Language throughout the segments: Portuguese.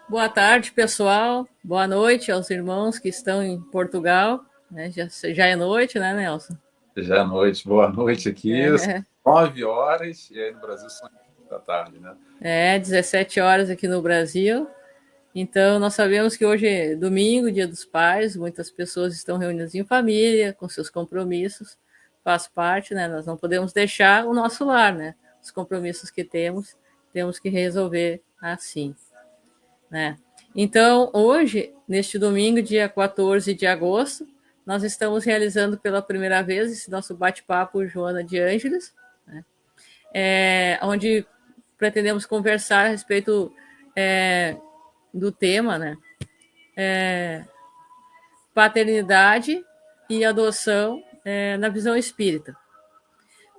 Boa tarde, pessoal. Boa noite aos irmãos que estão em Portugal. Né? Já é noite, né, Nelson? Já é noite, boa noite aqui. São É, 9 horas e aí no Brasil são 5 da tarde, né? 17 horas aqui no Brasil. Então, nós sabemos que hoje é domingo, Dia dos Pais. Muitas pessoas estão reunidas em família, com seus compromissos. Faz parte, né? Nós não podemos deixar o nosso lar, né? Os compromissos que temos que resolver assim, né? Então, hoje, neste domingo, dia 14 de agosto, nós estamos realizando pela primeira vez esse nosso bate-papo Joana de Ângeles, né? Onde pretendemos conversar a respeito do tema, né? Paternidade e adoção na visão espírita.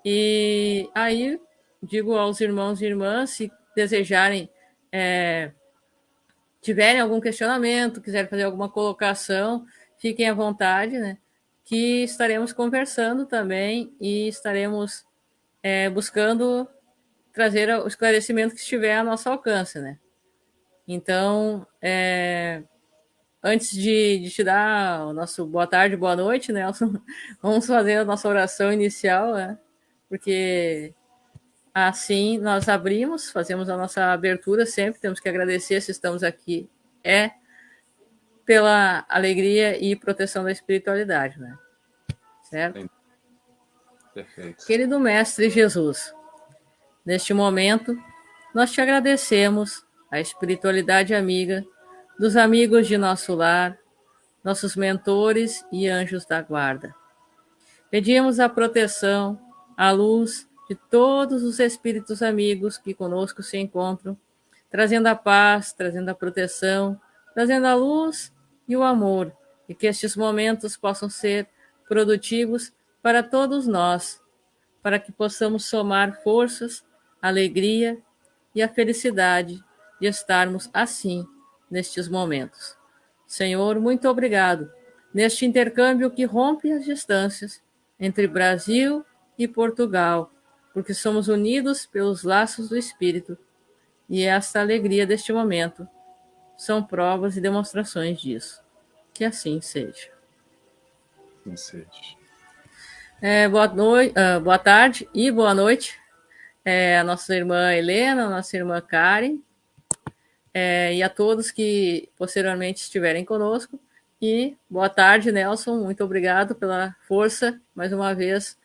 E aí, digo aos irmãos e irmãs, se desejarem tiverem algum questionamento, quiserem fazer alguma colocação, fiquem à vontade, né? Que estaremos conversando também e estaremos buscando trazer o esclarecimento que estiver a nosso alcance, né? Então, antes de te dar o nosso boa tarde, boa noite, Nelson, vamos fazer a nossa oração inicial, né? Porque assim nós abrimos, fazemos a nossa abertura sempre, temos que agradecer se estamos aqui. Pela alegria e proteção da espiritualidade, né? Certo? Perfeito. Querido Mestre Jesus, neste momento, nós te agradecemos a espiritualidade amiga dos amigos de nosso lar, nossos mentores e anjos da guarda. Pedimos a proteção, a luz de todos os espíritos amigos que conosco se encontram, trazendo a paz, trazendo a proteção, trazendo a luz e o amor, e que estes momentos possam ser produtivos para todos nós, para que possamos somar forças, alegria e a felicidade de estarmos assim nestes momentos. Senhor, muito obrigado neste intercâmbio que rompe as distâncias entre Brasil e Portugal, porque somos unidos pelos laços do Espírito, e esta alegria deste momento são provas e demonstrações disso. Que assim seja. Sim, seja. Boa tarde e boa noite a nossa irmã Helena, a nossa irmã Karen, e a todos que posteriormente estiverem conosco. E boa tarde, Nelson. Muito obrigado pela força, mais uma vez,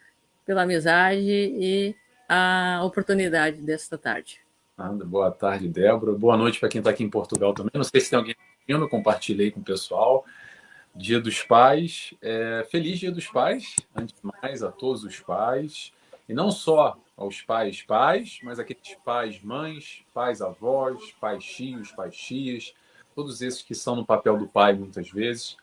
pela amizade e a oportunidade desta tarde. Boa tarde, Débora. Boa noite para quem está aqui em Portugal também. Não sei se tem alguém assistindo, eu compartilhei com o pessoal. Dia dos Pais. Feliz Dia dos Pais, antes de mais, a todos os pais. E não só aos pais pais, mas aqueles pais mães, pais avós, pais tios, pais tias, todos esses que são no papel do pai muitas vezes.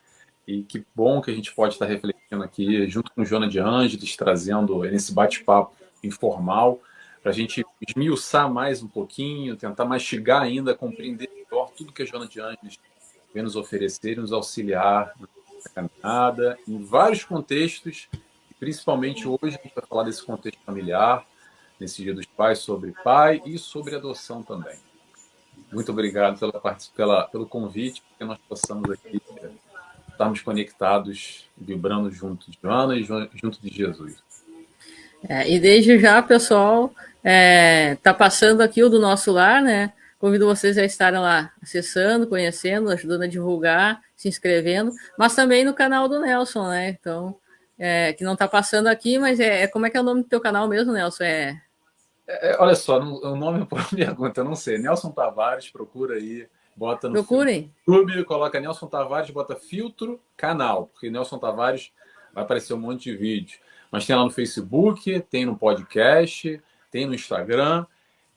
E que bom que a gente pode estar refletindo aqui, junto com Joana de Ângeles, trazendo nesse bate-papo informal, para a gente esmiuçar mais um pouquinho, tentar mastigar ainda, compreender melhor tudo que a Joana de Ângeles vem nos oferecer, nos auxiliar na caminhada, em vários contextos, e principalmente hoje a gente vai falar desse contexto familiar, nesse Dia dos Pais, sobre pai e sobre adoção também. Muito obrigado pelo convite, que nós possamos aqui estarmos conectados, vibrando junto de Joana e junto de Jesus. E desde já, pessoal, tá passando aqui o do nosso lar, né? Convido vocês a estarem lá acessando, conhecendo, ajudando a divulgar, se inscrevendo, mas também no canal do Nelson, né? Então, que não tá passando aqui, mas como é que é o nome do teu canal mesmo, Nelson? Olha só, o nome por pergunta, eu não sei. Nelson Tavares, procura aí, bota no Procurem. YouTube, coloca Nelson Tavares, bota filtro canal, porque Nelson Tavares vai aparecer um monte de vídeo. Mas tem lá no Facebook, tem no podcast, tem no Instagram,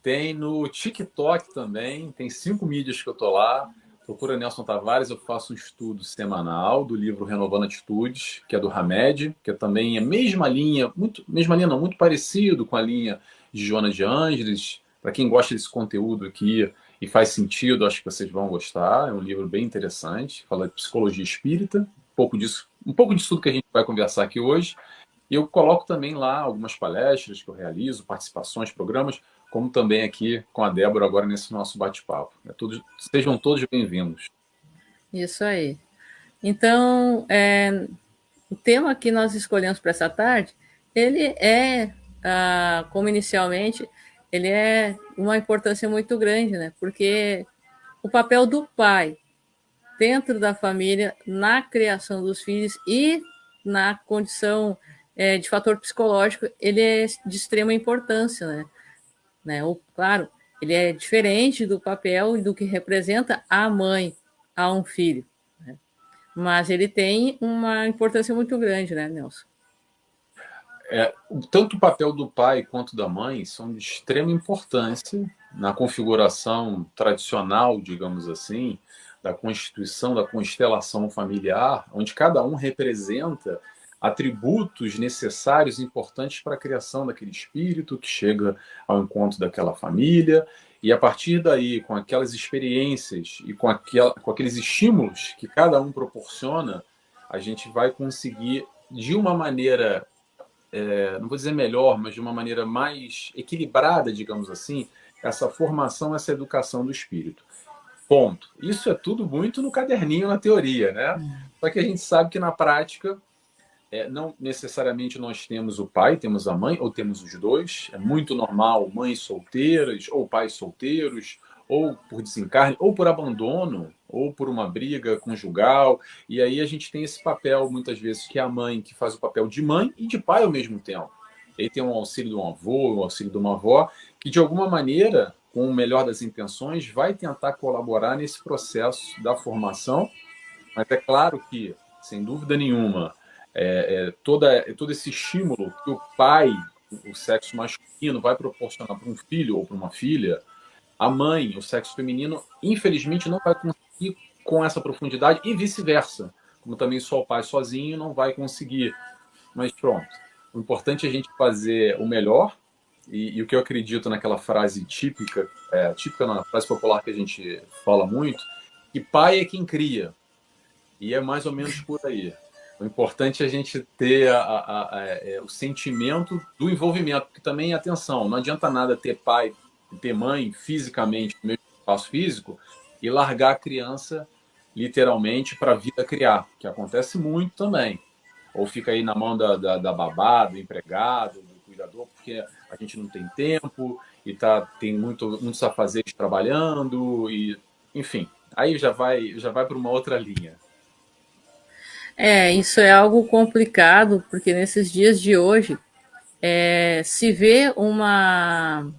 tem no TikTok também, tem 5 mídias que eu tô lá. Procura Nelson Tavares, eu faço um estudo semanal do livro Renovando Atitudes, que é do Hamed, que é também a mesma linha, mesma linha não, muito parecido com a linha de Joana de Ângeles. Para quem gosta desse conteúdo aqui e faz sentido, acho que vocês vão gostar. É um livro bem interessante, fala de psicologia espírita, um pouco disso tudo que a gente vai conversar aqui hoje. E eu coloco também lá algumas palestras que eu realizo, participações, programas, como também aqui com a Débora agora nesse nosso bate-papo. Sejam todos bem-vindos. Isso aí. Então, o tema que nós escolhemos para essa tarde, ele é, como inicialmente, ele é uma importância muito grande, né? Porque o papel do pai dentro da família, na criação dos filhos e na condição de fator psicológico, ele é de extrema importância, né? Claro, ele é diferente do papel e do que representa a mãe a um filho, né? Mas ele tem uma importância muito grande, né, Nelson? Tanto o papel do pai quanto da mãe são de extrema importância na configuração tradicional, digamos assim, da constituição, da constelação familiar, onde cada um representa atributos necessários e importantes para a criação daquele espírito que chega ao encontro daquela família. E a partir daí, com aquelas experiências e com aqueles estímulos que cada um proporciona, a gente vai conseguir, de uma maneira não vou dizer melhor, mas de uma maneira mais equilibrada, digamos assim, essa formação, essa educação do espírito. Ponto. Isso é tudo muito no caderninho, na teoria, né? Só que a gente sabe que na prática, não necessariamente nós temos o pai, temos a mãe, ou temos os dois. É muito normal mães solteiras, ou pais solteiros, ou por desencarne, ou por abandono, ou por uma briga conjugal. E aí a gente tem esse papel, muitas vezes, que é a mãe que faz o papel de mãe e de pai ao mesmo tempo. E aí tem um auxílio de um avô, um auxílio de uma avó, que de alguma maneira, com o melhor das intenções, vai tentar colaborar nesse processo da formação. Mas é claro que, sem dúvida nenhuma, todo esse estímulo que o pai, o sexo masculino, vai proporcionar para um filho ou para uma filha, a mãe, o sexo feminino, infelizmente não vai conseguir com essa profundidade e vice-versa. Como também só o pai sozinho não vai conseguir. Mas pronto. O importante é a gente fazer o melhor. E o que eu acredito naquela frase típica, típica não, frase popular que a gente fala muito, que pai é quem cria. E é mais ou menos por aí. O importante é a gente ter o sentimento do envolvimento, porque também, atenção, não adianta nada ter pai, ter mãe fisicamente no mesmo espaço físico e largar a criança literalmente para a vida criar, que acontece muito também. Ou fica aí na mão da babá, do empregado, do cuidador, porque a gente não tem tempo e tem muitos afazeres trabalhando, e enfim, aí já vai para uma outra linha. Isso é algo complicado, porque nesses dias de hoje se vê uma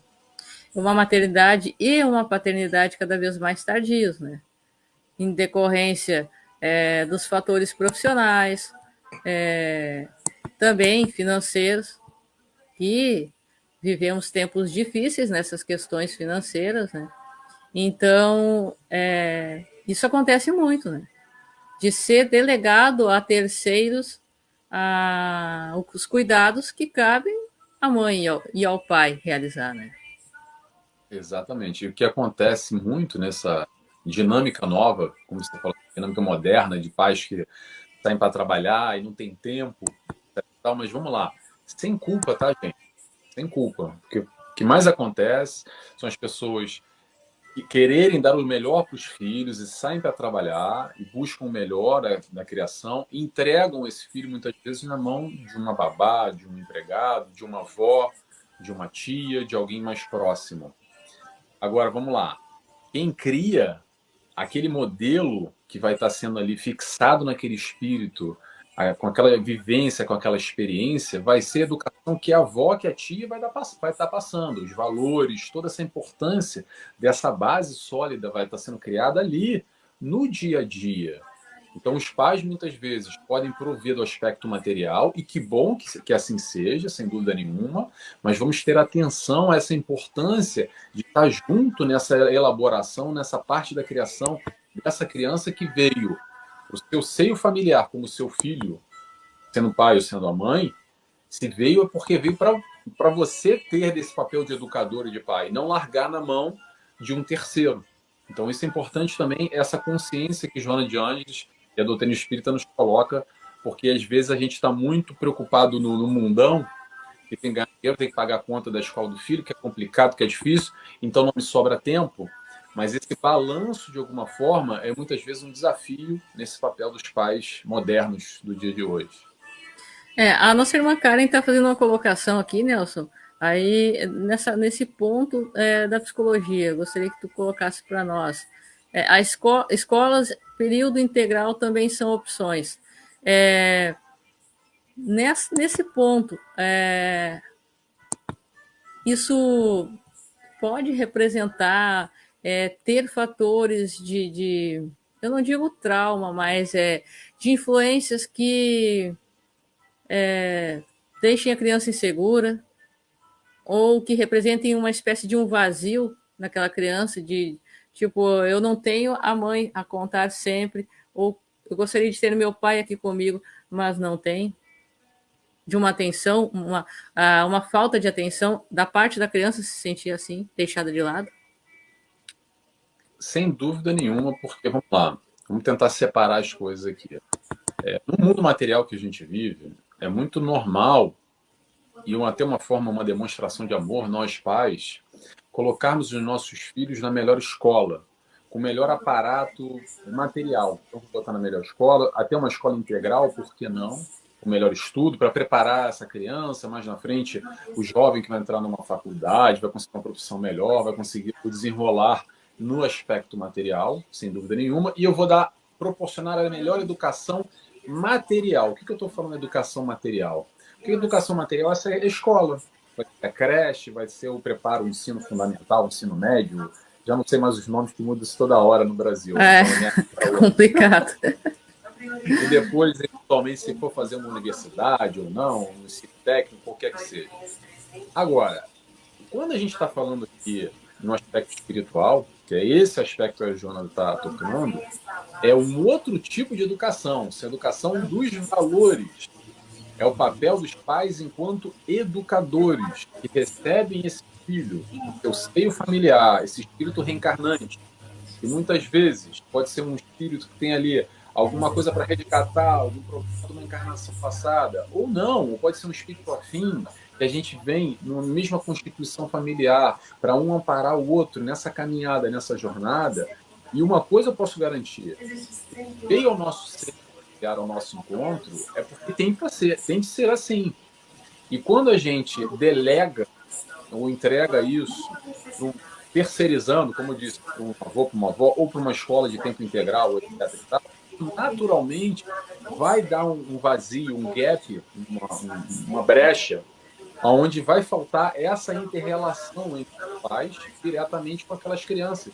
maternidade e uma paternidade cada vez mais tardios, né? Em decorrência dos fatores profissionais, também financeiros, e vivemos tempos difíceis nessas questões financeiras, né? Então, isso acontece muito, né? De ser delegado a terceiros os cuidados que cabem à mãe e ao pai realizar, né? Exatamente. E o que acontece muito nessa dinâmica nova, como você falou, dinâmica moderna, de pais que saem para trabalhar e não tem tempo, tal, mas vamos lá, sem culpa, tá, gente? Sem culpa. Porque o que mais acontece são as pessoas que quererem dar o melhor para os filhos e saem para trabalhar e buscam o melhor da criação e entregam esse filho muitas vezes na mão de uma babá, de um empregado, de uma avó, de uma tia, de alguém mais próximo. Agora, vamos lá. Quem cria aquele modelo que vai estar sendo ali fixado naquele espírito, com aquela vivência, com aquela experiência, vai ser a educação que a avó, que a tia vai estar passando, os valores, toda essa importância dessa base sólida vai estar sendo criada ali no dia a dia. Então, os pais, muitas vezes, podem prover do aspecto material, e que bom que assim seja, sem dúvida nenhuma, mas vamos ter atenção a essa importância de estar junto nessa elaboração, nessa parte da criação dessa criança que veio o seu seio familiar como seu filho, sendo o pai ou sendo a mãe, se veio é porque veio para você ter desse papel de educador e de pai, não largar na mão de um terceiro. Então, isso é importante também, essa consciência que Joana de Ângeles e a doutrina espírita nos coloca, porque às vezes a gente está muito preocupado no mundão que tem que ganhar dinheiro, tem que pagar a conta da escola do filho, que é complicado, que é difícil, então não me sobra tempo. Mas esse balanço, de alguma forma, é muitas vezes um desafio nesse papel dos pais modernos do dia de hoje. A nossa irmã Karen está fazendo uma colocação aqui, Nelson. Aí, nesse ponto da psicologia, gostaria que tu colocasse para nós. Escolas, período integral também são opções. Nesse ponto, isso pode representar ter fatores eu não digo trauma, mas de influências que deixem a criança insegura, ou que representem uma espécie de um vazio naquela criança, de tipo, eu não tenho a mãe a contar sempre, ou eu gostaria de ter meu pai aqui comigo, mas não tem. De uma atenção, uma falta de atenção da parte da criança se sentir assim, deixada de lado? Sem dúvida nenhuma, porque, vamos lá, vamos tentar separar as coisas aqui. No mundo material que a gente vive, é muito normal, e até uma forma, uma demonstração de amor, nós pais, colocarmos os nossos filhos na melhor escola, com o melhor aparato material. Então, vou botar na melhor escola, até uma escola integral, por que não? O melhor estudo para preparar essa criança, mais na frente, o jovem que vai entrar numa faculdade, vai conseguir uma profissão melhor, vai conseguir desenrolar no aspecto material, sem dúvida nenhuma, e eu vou proporcionar a melhor educação material. O que eu estou falando de educação material? Porque educação material essa é a escola, vai ser a creche, vai ser o preparo, o ensino fundamental, o ensino médio, já não sei mais os nomes que mudam toda hora no Brasil. Então, é complicado. E depois, eventualmente, se for fazer uma universidade ou não, um ensino técnico, qualquer que seja. Agora, quando a gente está falando aqui no aspecto espiritual, que é esse aspecto que a Joana está tocando, é um outro tipo de educação, essa educação dos valores. É o papel dos pais enquanto educadores que recebem esse filho no seu seio familiar, esse espírito reencarnante. E muitas vezes pode ser um espírito que tem ali alguma coisa para resgatar, algum problema de uma encarnação passada, ou não, ou pode ser um espírito afim, que a gente vem numa mesma constituição familiar, para um amparar o outro nessa caminhada, nessa jornada. E uma coisa eu posso garantir: veio ao nosso ser, ao nosso encontro, é porque tem de ser assim. E quando a gente delega ou entrega isso, terceirizando, como eu disse, para um avô, para uma avó, ou para uma escola de tempo integral, etc., naturalmente vai dar um vazio, um gap, uma brecha, onde vai faltar essa inter-relação entre os pais diretamente com aquelas crianças,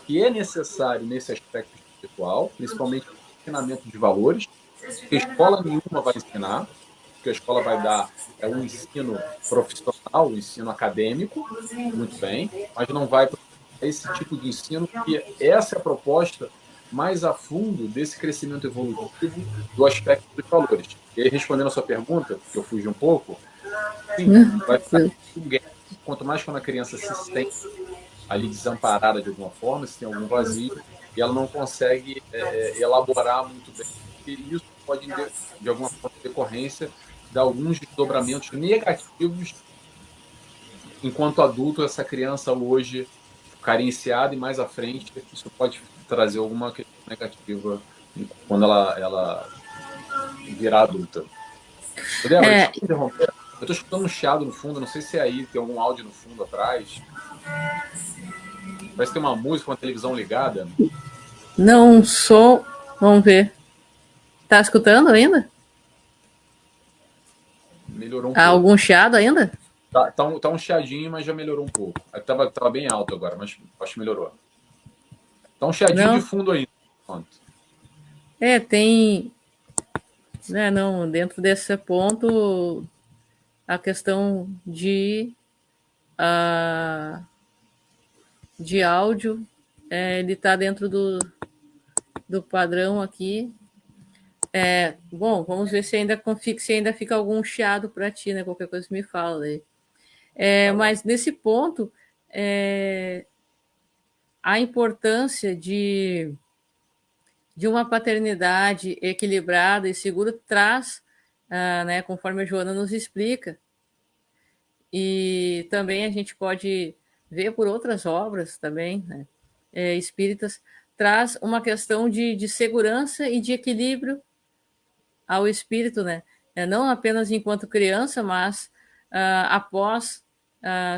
que é necessário nesse aspecto espiritual, principalmente no ensinamento de valores, que escola nenhuma vai ensinar, que a escola vai dar um ensino profissional, um ensino acadêmico, muito bem, mas não vai para esse tipo de ensino, que essa é a proposta mais a fundo desse crescimento evolutivo do aspecto dos valores. E aí, respondendo a sua pergunta, que eu fugi um pouco, sim, vai ficar um gap. Quanto mais quando a criança se sente ali desamparada de alguma forma, se tem algum vazio, e ela não consegue elaborar muito bem, e isso pode, de alguma forma, decorrência de alguns desdobramentos negativos enquanto adulto, essa criança hoje carenciada, e mais à frente isso pode trazer alguma questão negativa quando ela virar adulta. Débora, deixa eu interromper. Eu estou escutando um chiado no fundo, não sei se é aí, tem algum áudio no fundo atrás. Parece que tem uma música, uma televisão ligada. Não sou. Vamos ver. Tá escutando ainda? Melhorou um Há pouco. algum chiado ainda? Tá um chiadinho, mas já melhorou um pouco. Tava bem alto agora, mas acho que melhorou. Tá um chiadinho Não. de fundo ainda. Tem. Né, não, dentro desse ponto, a questão de áudio, ele está dentro do padrão aqui. Bom, vamos ver se ainda fica algum chiado para ti, né? Qualquer coisa me fala aí. Mas nesse ponto, a importância de uma paternidade equilibrada e segura traz, né, conforme a Joana nos explica, e também a gente pode ver por outras obras também, né, espíritas, traz uma questão de segurança e de equilíbrio ao espírito, né? Não apenas enquanto criança, mas após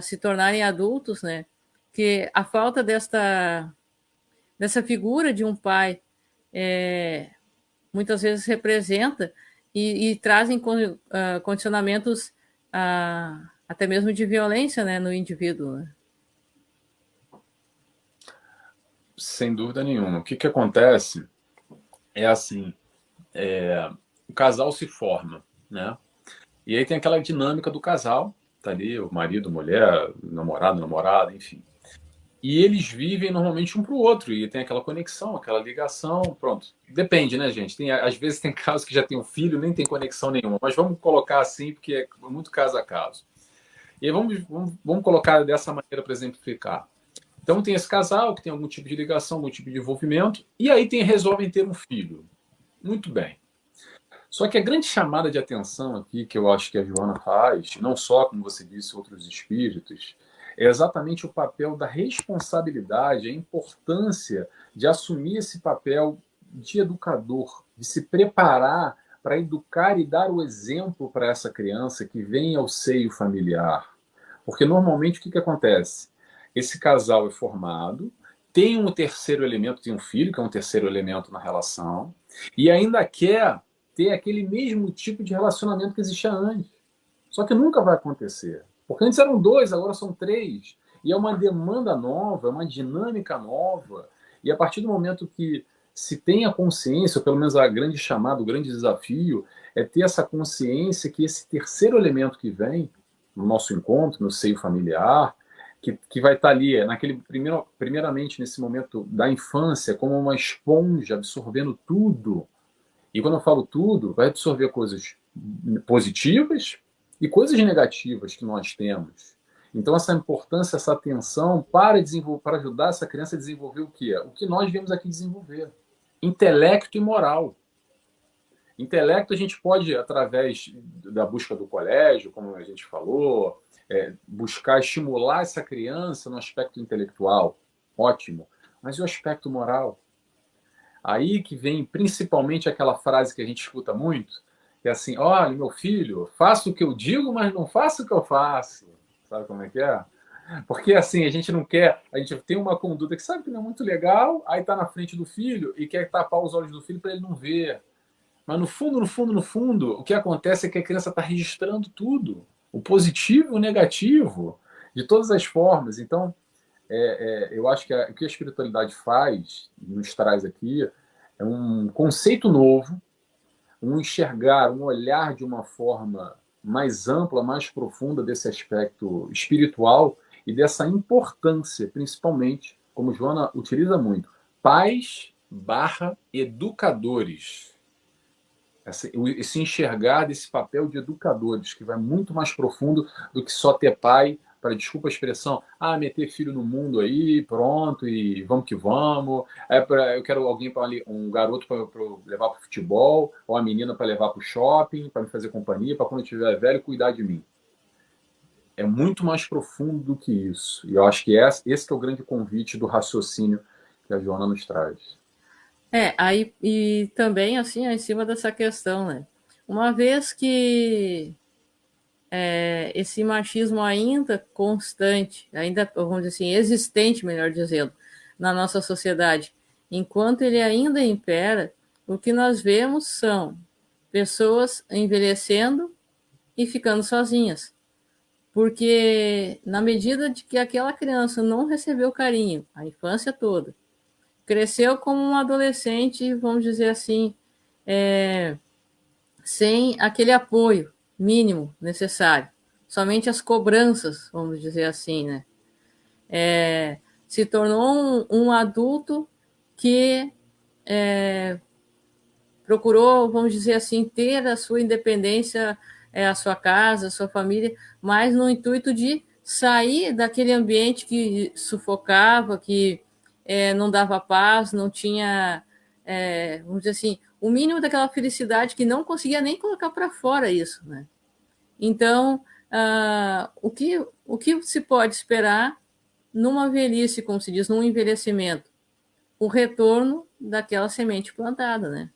se tornarem adultos, né? Que a falta dessa figura de um pai muitas vezes representa e trazem condicionamentos até mesmo de violência, né, no indivíduo. Né? Sem dúvida nenhuma. O que acontece é assim, o casal se forma, né? E aí tem aquela dinâmica do casal, tá ali o marido, mulher, namorado, namorada, enfim. E eles vivem normalmente um para o outro e tem aquela conexão, aquela ligação, pronto. Depende, né, gente? Às vezes tem casos que já tem um filho, nem tem conexão nenhuma, mas vamos colocar assim, porque é muito caso a caso. E aí vamos colocar dessa maneira para exemplificar. Então tem esse casal que tem algum tipo de ligação, algum tipo de envolvimento, e aí resolvem ter um filho. Muito bem. Só que a grande chamada de atenção aqui, que eu acho que a Joana faz, não só, como você disse, outros espíritos, é exatamente o papel da responsabilidade, a importância de assumir esse papel de educador, de se preparar para educar e dar o exemplo para essa criança que vem ao seio familiar. Porque normalmente o que acontece? Esse casal é formado, tem um terceiro elemento, tem um filho, que é um terceiro elemento na relação, e ainda quer ter aquele mesmo tipo de relacionamento que existia antes. Só que nunca vai acontecer. Porque antes eram dois, agora são três. E é uma demanda nova, é uma dinâmica nova. E a partir do momento que se tem a consciência, ou pelo menos a grande chamada, o grande desafio, é ter essa consciência que esse terceiro elemento que vem no nosso encontro, no seio familiar, que vai estar ali, primeiramente nesse momento da infância, como uma esponja absorvendo tudo. E quando eu falo tudo, vai absorver coisas positivas e coisas negativas que nós temos. Então, essa importância, essa atenção para ajudar essa criança a desenvolver o que é? O que nós viemos aqui desenvolver. Intelecto e moral. Intelecto a gente pode, através da busca do colégio, como a gente falou, buscar estimular essa criança no aspecto intelectual. Ótimo. Mas e o aspecto moral? Aí que vem principalmente aquela frase que a gente escuta muito, que é assim, olha, meu filho, faça o que eu digo, mas não faça o que eu faço. Sabe como é que é? Porque assim, a gente não quer, a gente tem uma conduta que sabe que não é muito legal, aí tá na frente do filho e quer tapar os olhos do filho para ele não ver. Mas no fundo, no fundo, no fundo, o que acontece é que a criança está registrando tudo, o positivo e o negativo, de todas as formas. Então, eu acho que o que a espiritualidade faz, nos traz aqui, é um conceito novo, um enxergar, um olhar de uma forma mais ampla, mais profunda desse aspecto espiritual e dessa importância, principalmente, como Joana utiliza muito, pais barra educadores. Esse enxergar desse papel de educadores, que vai muito mais profundo do que só ter pai, para, desculpa a expressão, meter filho no mundo aí, pronto, e vamos que vamos. Eu quero alguém para um garoto para levar para o futebol, ou a menina para levar para o shopping, para me fazer companhia, para quando eu estiver velho cuidar de mim. É muito mais profundo do que isso. E eu acho que esse que é o grande convite do raciocínio que a Joana nos traz. Aí e também assim, em cima dessa questão, né? Uma vez que esse machismo ainda constante, ainda, vamos dizer assim, existente, melhor dizendo, na nossa sociedade, enquanto ele ainda impera, o que nós vemos são pessoas envelhecendo e ficando sozinhas. Porque na medida de que aquela criança não recebeu carinho a infância toda, cresceu como um adolescente, vamos dizer assim, sem aquele apoio mínimo necessário, somente as cobranças, vamos dizer assim, né? Se tornou um adulto que procurou, vamos dizer assim, ter a sua independência, a sua casa, a sua família, mas no intuito de sair daquele ambiente que sufocava, que não dava paz, não tinha, vamos dizer assim, o mínimo daquela felicidade que não conseguia nem colocar para fora isso, né? Então, o que se pode esperar numa velhice, como se diz, num envelhecimento? O retorno daquela semente plantada, né?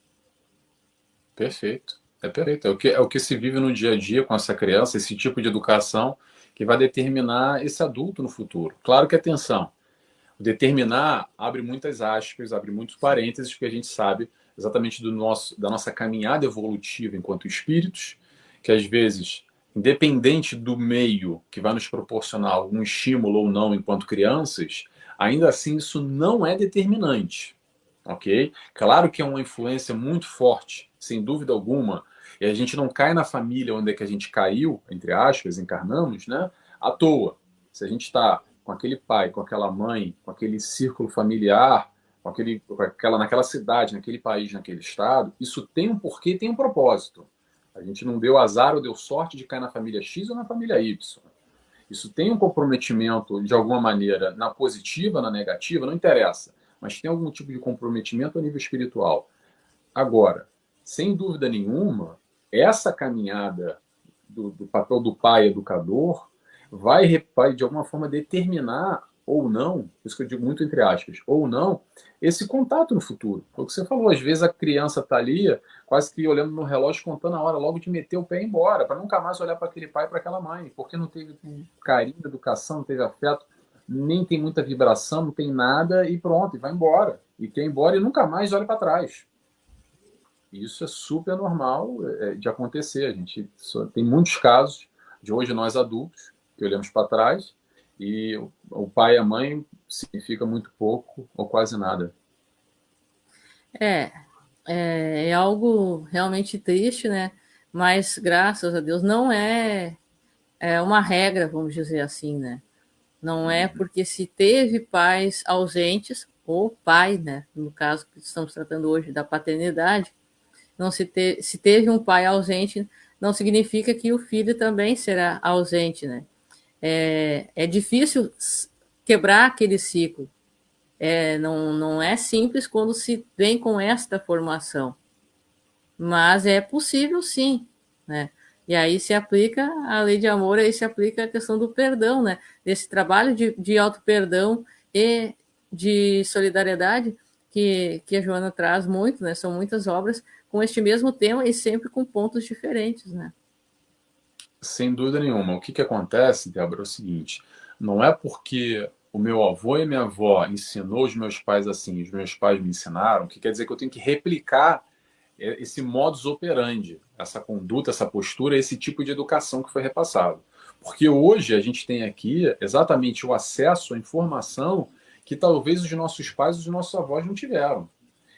Perfeito. É perfeito. É o que se vive no dia a dia com essa criança, esse tipo de educação que vai determinar esse adulto no futuro. Claro que, atenção, determinar abre muitas aspas, abre muitos parênteses, porque a gente sabe exatamente da nossa caminhada evolutiva enquanto espíritos, que às vezes, independente do meio que vai nos proporcionar algum estímulo ou não enquanto crianças, ainda assim isso não é determinante, ok? Claro que é uma influência muito forte, sem dúvida alguma, e a gente não cai na família onde é que a gente caiu, entre aspas, encarnamos, né? À toa. Se a gente está com aquele pai, com aquela mãe, com aquele círculo familiar, naquela cidade, naquele país, naquele estado, isso tem um porquê, tem um propósito. A gente não deu azar ou deu sorte de cair na família X ou na família Y. Isso tem um comprometimento, de alguma maneira, na positiva, na negativa, não interessa, mas tem algum tipo de comprometimento a nível espiritual. Agora, sem dúvida nenhuma, essa caminhada do papel do pai educador vai, de alguma forma, determinar ou não, isso que eu digo muito entre aspas, ou não, esse contato no futuro. Foi o que você falou, às vezes a criança está ali, quase que olhando no relógio, contando a hora logo de meter o pé e ir embora, para nunca mais olhar para aquele pai e para aquela mãe, porque não teve carinho, educação, não teve afeto, nem tem muita vibração, não tem nada, e pronto, e vai embora. E quer ir embora e nunca mais olha para trás. Isso é super normal de acontecer. A gente tem muitos casos de hoje nós adultos que olhamos para trás e o pai e a mãe significa muito pouco ou quase nada. É, é algo realmente triste, né? Mas graças a Deus não é uma regra, vamos dizer assim, né? Não é porque se teve pais ausentes, ou pai, né? No caso que estamos tratando hoje da paternidade, não se teve um pai ausente, não significa que o filho também será ausente, né? É difícil quebrar aquele ciclo. Não é simples quando se vem com esta formação, mas é possível sim, né? E aí se aplica a lei de amor, aí se aplica a questão do perdão, né? Desse trabalho de auto-perdão e de solidariedade que a Joana traz muito, né? São muitas obras com este mesmo tema e sempre com pontos diferentes, né? Sem dúvida nenhuma. O que acontece, Débora, é o seguinte: não é porque o meu avô e minha avó ensinou os meus pais assim, os meus pais me ensinaram, que quer dizer que eu tenho que replicar esse modus operandi, essa conduta, essa postura, esse tipo de educação que foi repassado. Porque hoje a gente tem aqui exatamente o acesso à informação que talvez os nossos pais e os nossos avós não tiveram.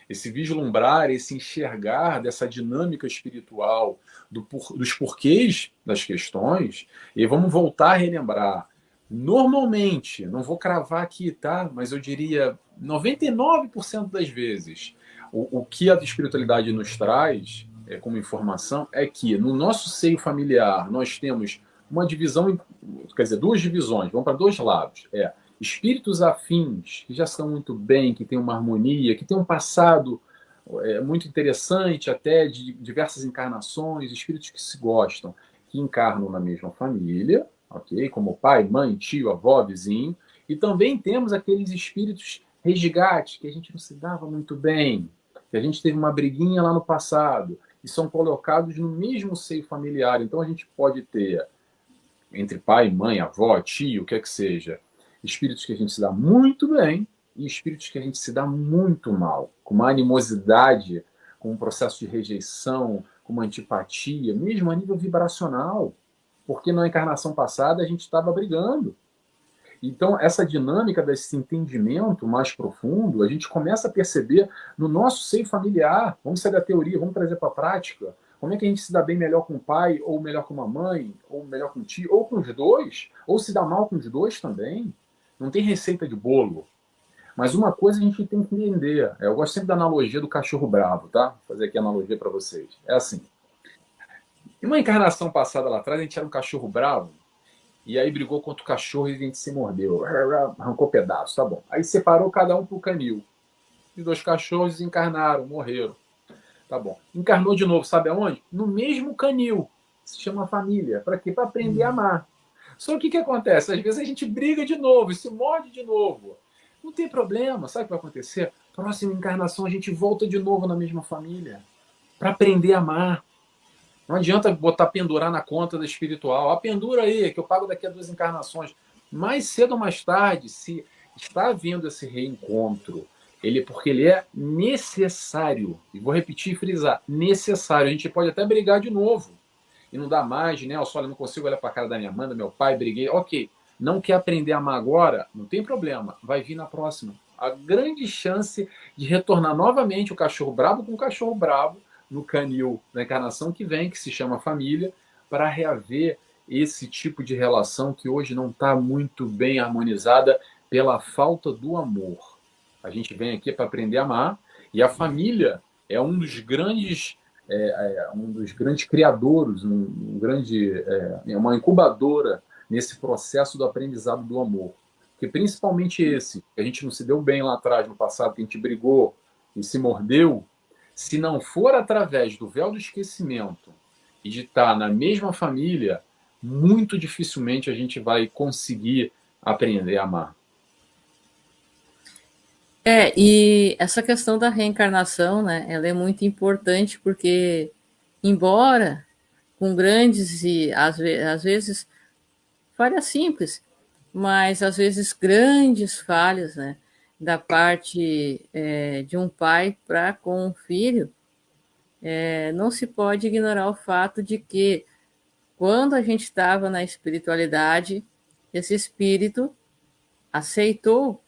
Esse vislumbrar, esse enxergar dessa dinâmica espiritual, dos porquês das questões, e vamos voltar a relembrar. Normalmente, não vou cravar aqui, tá? Mas eu diria 99% das vezes, o que a espiritualidade nos traz como informação é que no nosso seio familiar nós temos uma divisão, quer dizer, duas divisões, vamos para dois lados. Espíritos afins, que já estão muito bem, que têm uma harmonia, que têm um passado muito interessante, até de diversas encarnações, espíritos que se gostam, que encarnam na mesma família, ok? Como pai, mãe, tio, avó, vizinho. E também temos aqueles espíritos resgate, que a gente não se dava muito bem, que a gente teve uma briguinha lá no passado, e são colocados no mesmo seio familiar. Então a gente pode ter, entre pai, mãe, avó, tio, o que é que seja, espíritos que a gente se dá muito bem e espíritos que a gente se dá muito mal, com uma animosidade, com um processo de rejeição, com uma antipatia, mesmo a nível vibracional, porque na encarnação passada a gente estava brigando. Então, essa dinâmica desse entendimento mais profundo, a gente começa a perceber no nosso seio familiar. Vamos sair da teoria, vamos trazer para a prática. Como é que a gente se dá bem melhor com o pai, ou melhor com uma mãe, ou melhor com o tio, ou com os dois, ou se dá mal com os dois também. Não tem receita de bolo. Mas uma coisa a gente tem que entender. Eu gosto sempre da analogia do cachorro bravo, tá? Vou fazer aqui a analogia para vocês. É assim. Em uma encarnação passada lá atrás, a gente era um cachorro bravo, e aí brigou contra o cachorro e a gente se mordeu. Arrancou pedaços, tá bom. Aí separou cada um pro canil. Os dois cachorros desencarnaram, morreram. Tá bom. Encarnou de novo, sabe aonde? No mesmo canil. se chama família. Para quê? Para aprender a amar. Só que o que acontece? Às vezes a gente briga de novo, se morde de novo. Não tem problema, sabe o que vai acontecer? Próxima encarnação a gente volta de novo na mesma família. Para aprender a amar. Não adianta botar pendurar na conta da espiritual. Pendura aí, que eu pago daqui a 2 encarnações. Mais cedo ou mais tarde, se está havendo esse reencontro, porque ele é necessário. E vou repetir e frisar, necessário. A gente pode até brigar de novo. E não dá mais, né? Olha, não consigo olhar para a cara da minha mãe, do meu pai, briguei. Ok, não quer aprender a amar agora? Não tem problema, vai vir na próxima. A grande chance de retornar novamente o cachorro brabo com o cachorro brabo no canil da encarnação que vem, que se chama família, para reaver esse tipo de relação que hoje não está muito bem harmonizada pela falta do amor. A gente vem aqui para aprender a amar, e a família é um dos grandes criadores, uma incubadora nesse processo do aprendizado do amor. Porque principalmente esse, que a gente não se deu bem lá atrás, no passado, que a gente brigou e se mordeu, se não for através do véu do esquecimento e de estar na mesma família, muito dificilmente a gente vai conseguir aprender a amar. E essa questão da reencarnação, né, ela é muito importante porque, embora com grandes e às vezes falhas simples, mas às vezes grandes falhas, né, da parte de um pai para com um filho, não se pode ignorar o fato de que quando a gente estava na espiritualidade, esse espírito aceitou,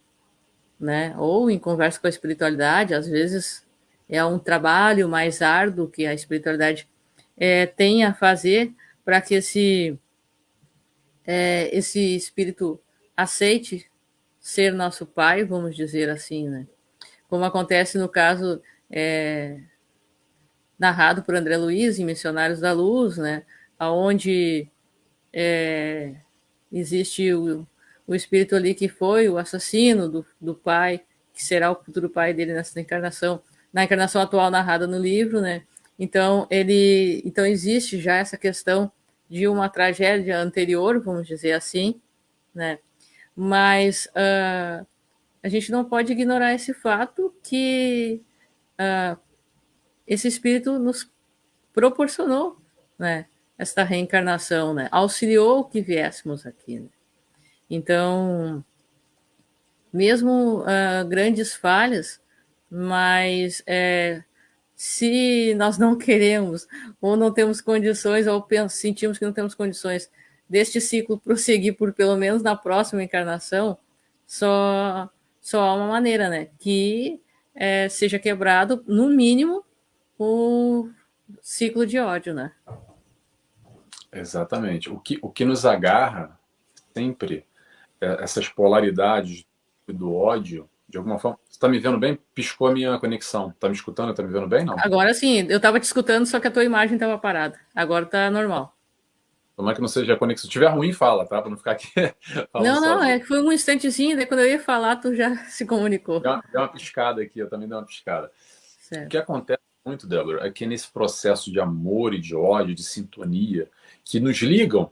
né? Ou em conversa com a espiritualidade, às vezes é um trabalho mais árduo que a espiritualidade tem a fazer para que esse espírito aceite ser nosso pai, vamos dizer assim, né? Como acontece no caso narrado por André Luiz em Missionários da Luz, né? Onde existe o espírito ali que foi o assassino do pai, que será o futuro pai dele nessa encarnação, na encarnação atual narrada no livro, né? Então existe já essa questão de uma tragédia anterior, vamos dizer assim, né? Mas a gente não pode ignorar esse fato que esse espírito nos proporcionou, né, esta reencarnação, né, auxiliou que viéssemos aqui. Né? Então, mesmo grandes falhas, mas se nós não queremos, ou não temos condições, ou sentimos que não temos condições deste ciclo prosseguir por pelo menos na próxima encarnação, só há uma maneira, né, que seja quebrado, no mínimo, o ciclo de ódio, né? Exatamente. O que nos agarra sempre essas polaridades do ódio, de alguma forma. Você está me vendo bem? Piscou a minha conexão. Está me escutando? Está me vendo bem? Não? Agora sim, eu estava te escutando, só que a tua imagem estava parada. Agora está normal. Tomara que não seja a conexão. Se tiver ruim, fala, tá? Para não ficar aqui falando Não, foi um instantezinho, daí quando eu ia falar, tu já se comunicou. Deu uma piscada aqui, eu também dei uma piscada. Certo. O que acontece muito, Débora, é que nesse processo de amor e de ódio, de sintonia, que nos ligam,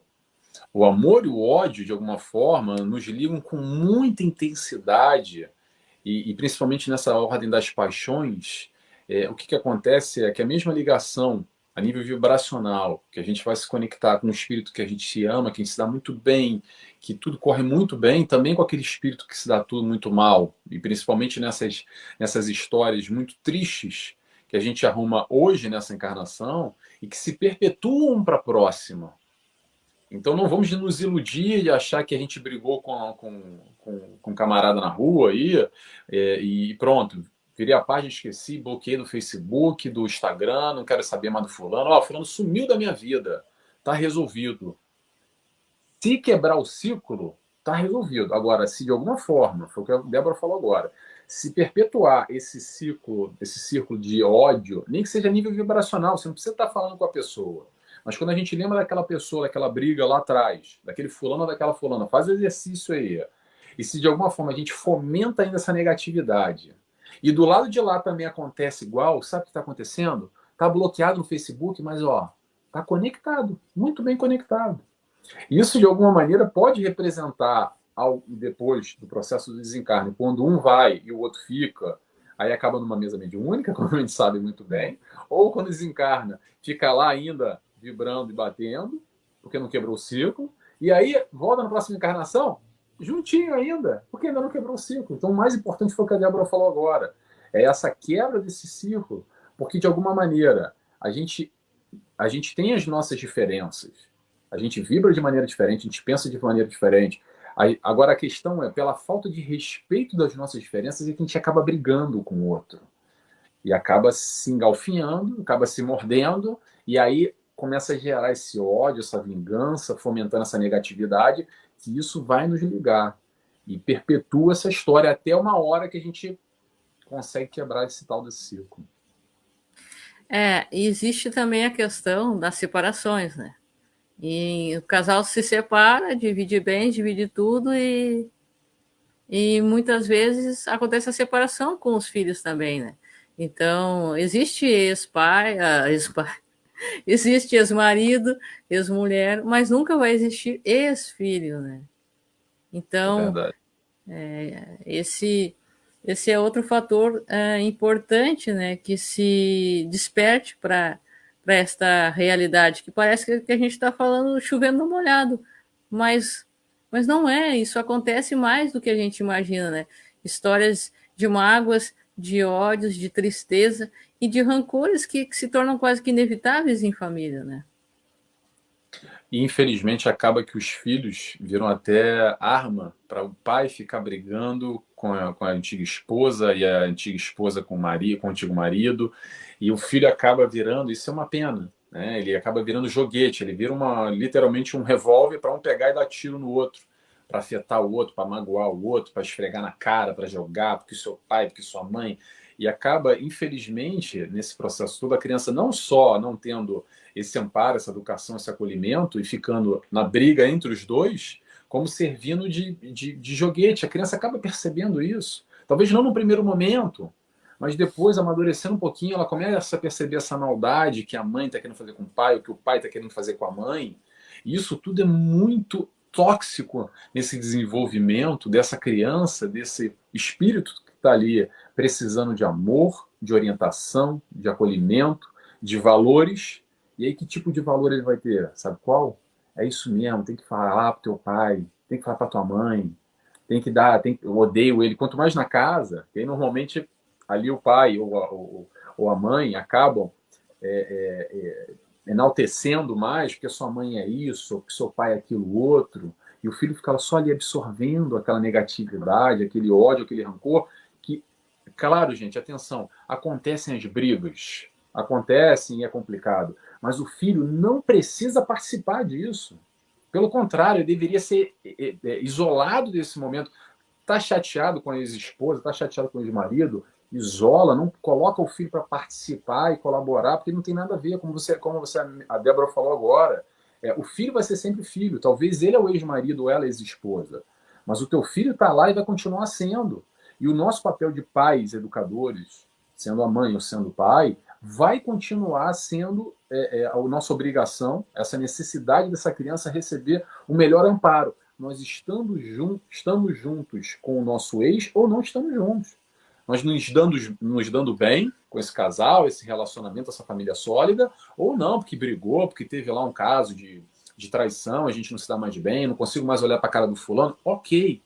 o amor e o ódio, de alguma forma, nos ligam com muita intensidade, e principalmente nessa ordem das paixões, o que acontece é que a mesma ligação a nível vibracional, que a gente vai se conectar com um espírito que a gente se ama, que a gente se dá muito bem, que tudo corre muito bem, também com aquele espírito que se dá tudo muito mal, e principalmente nessas histórias muito tristes que a gente arruma hoje nessa encarnação e que se perpetuam para a próxima. Então não vamos nos iludir de achar que a gente brigou com um camarada na rua aí, e pronto, virei a página, esqueci, bloqueei do Facebook, do Instagram, não quero saber mais do fulano. Fulano sumiu da minha vida, tá resolvido. Se quebrar o ciclo, tá resolvido. Agora, se de alguma forma, foi o que a Débora falou agora, se perpetuar esse círculo de ódio, nem que seja a nível vibracional, você não precisa estar falando com a pessoa. Mas quando a gente lembra daquela pessoa, daquela briga lá atrás, daquele fulano ou daquela fulana, faz o exercício aí. E se de alguma forma a gente fomenta ainda essa negatividade, e do lado de lá também acontece igual, sabe o que está acontecendo? Está bloqueado no Facebook, mas está conectado, muito bem conectado. Isso, de alguma maneira, pode representar, depois do processo do desencarne, quando um vai e o outro fica, aí acaba numa mesa mediúnica, como a gente sabe muito bem, ou quando desencarna, fica lá ainda vibrando e batendo, porque não quebrou o ciclo, e aí volta na próxima encarnação, juntinho ainda, porque ainda não quebrou o ciclo. Então, o mais importante foi o que a Débora falou agora, é essa quebra desse ciclo, porque, de alguma maneira, a gente tem as nossas diferenças, a gente vibra de maneira diferente, a gente pensa de maneira diferente. Agora, a questão é, pela falta de respeito das nossas diferenças, é que a gente acaba brigando com o outro. E acaba se engalfinhando, acaba se mordendo, e aí começa a gerar esse ódio, essa vingança, fomentando essa negatividade, que isso vai nos ligar. E perpetua essa história até uma hora que a gente consegue quebrar esse tal desse ciclo. E existe também a questão das separações, né? E o casal se separa, divide bens, divide tudo e muitas vezes acontece a separação com os filhos também, né? Então, existe ex-pai, ex-pai, existe ex-marido, ex-mulher, mas nunca vai existir ex-filho, né? É Então, verdade. esse é outro fator importante, né? Que se desperte para esta realidade, que parece que a gente está falando chovendo no molhado, mas não é, isso acontece mais do que a gente imagina, né? Histórias de mágoas, de ódios, de tristeza e de rancores que se tornam quase que inevitáveis em família, né? E infelizmente acaba que os filhos viram até arma para o pai ficar brigando com a antiga esposa e a antiga esposa com o antigo marido. E o filho acaba virando, isso é uma pena, né? Ele acaba virando joguete, ele vira literalmente um revólver para um pegar e dar tiro no outro, para afetar o outro, para magoar o outro, para esfregar na cara, para jogar, porque seu pai, porque sua mãe. E acaba, infelizmente, nesse processo todo, a criança não só não tendo esse amparo, essa educação, esse acolhimento e ficando na briga entre os dois, como servindo de joguete. A criança acaba percebendo isso. Talvez não no primeiro momento, mas depois, amadurecendo um pouquinho, ela começa a perceber essa maldade que a mãe está querendo fazer com o pai, o que o pai está querendo fazer com a mãe. E isso tudo é muito tóxico nesse desenvolvimento dessa criança, desse espírito que está ali precisando de amor, de orientação, de acolhimento, de valores. E aí, que tipo de valor ele vai ter? Sabe qual? É isso mesmo, tem que falar pro teu pai, tem que falar pra tua mãe, tem que dar, eu odeio ele. Quanto mais na casa, que aí normalmente ali o pai ou a mãe acabam enaltecendo mais, porque sua mãe é isso, ou que seu pai é aquilo outro, e o filho fica só ali absorvendo aquela negatividade, aquele ódio, aquele rancor, que, claro, gente, atenção, acontecem as brigas, acontecem e é complicado, mas o filho não precisa participar disso. Pelo contrário, ele deveria ser isolado desse momento. Está chateado com a ex-esposa, está chateado com o ex-marido, isola, não coloca o filho para participar e colaborar, porque não tem nada a ver, como você a Débora falou agora. O filho vai ser sempre filho. Talvez ele é o ex-marido ou ela é ex-esposa. Mas o teu filho está lá e vai continuar sendo. E o nosso papel de pais, educadores, sendo a mãe ou sendo o pai, vai continuar sendo a nossa obrigação, essa necessidade dessa criança receber o melhor amparo. Nós estamos juntos com o nosso ex ou não estamos juntos. Nós nos dando bem com esse casal, esse relacionamento, essa família sólida, ou não, porque brigou, porque teve lá um caso de traição, a gente não se dá mais bem, não consigo mais olhar para a cara do fulano. Ok,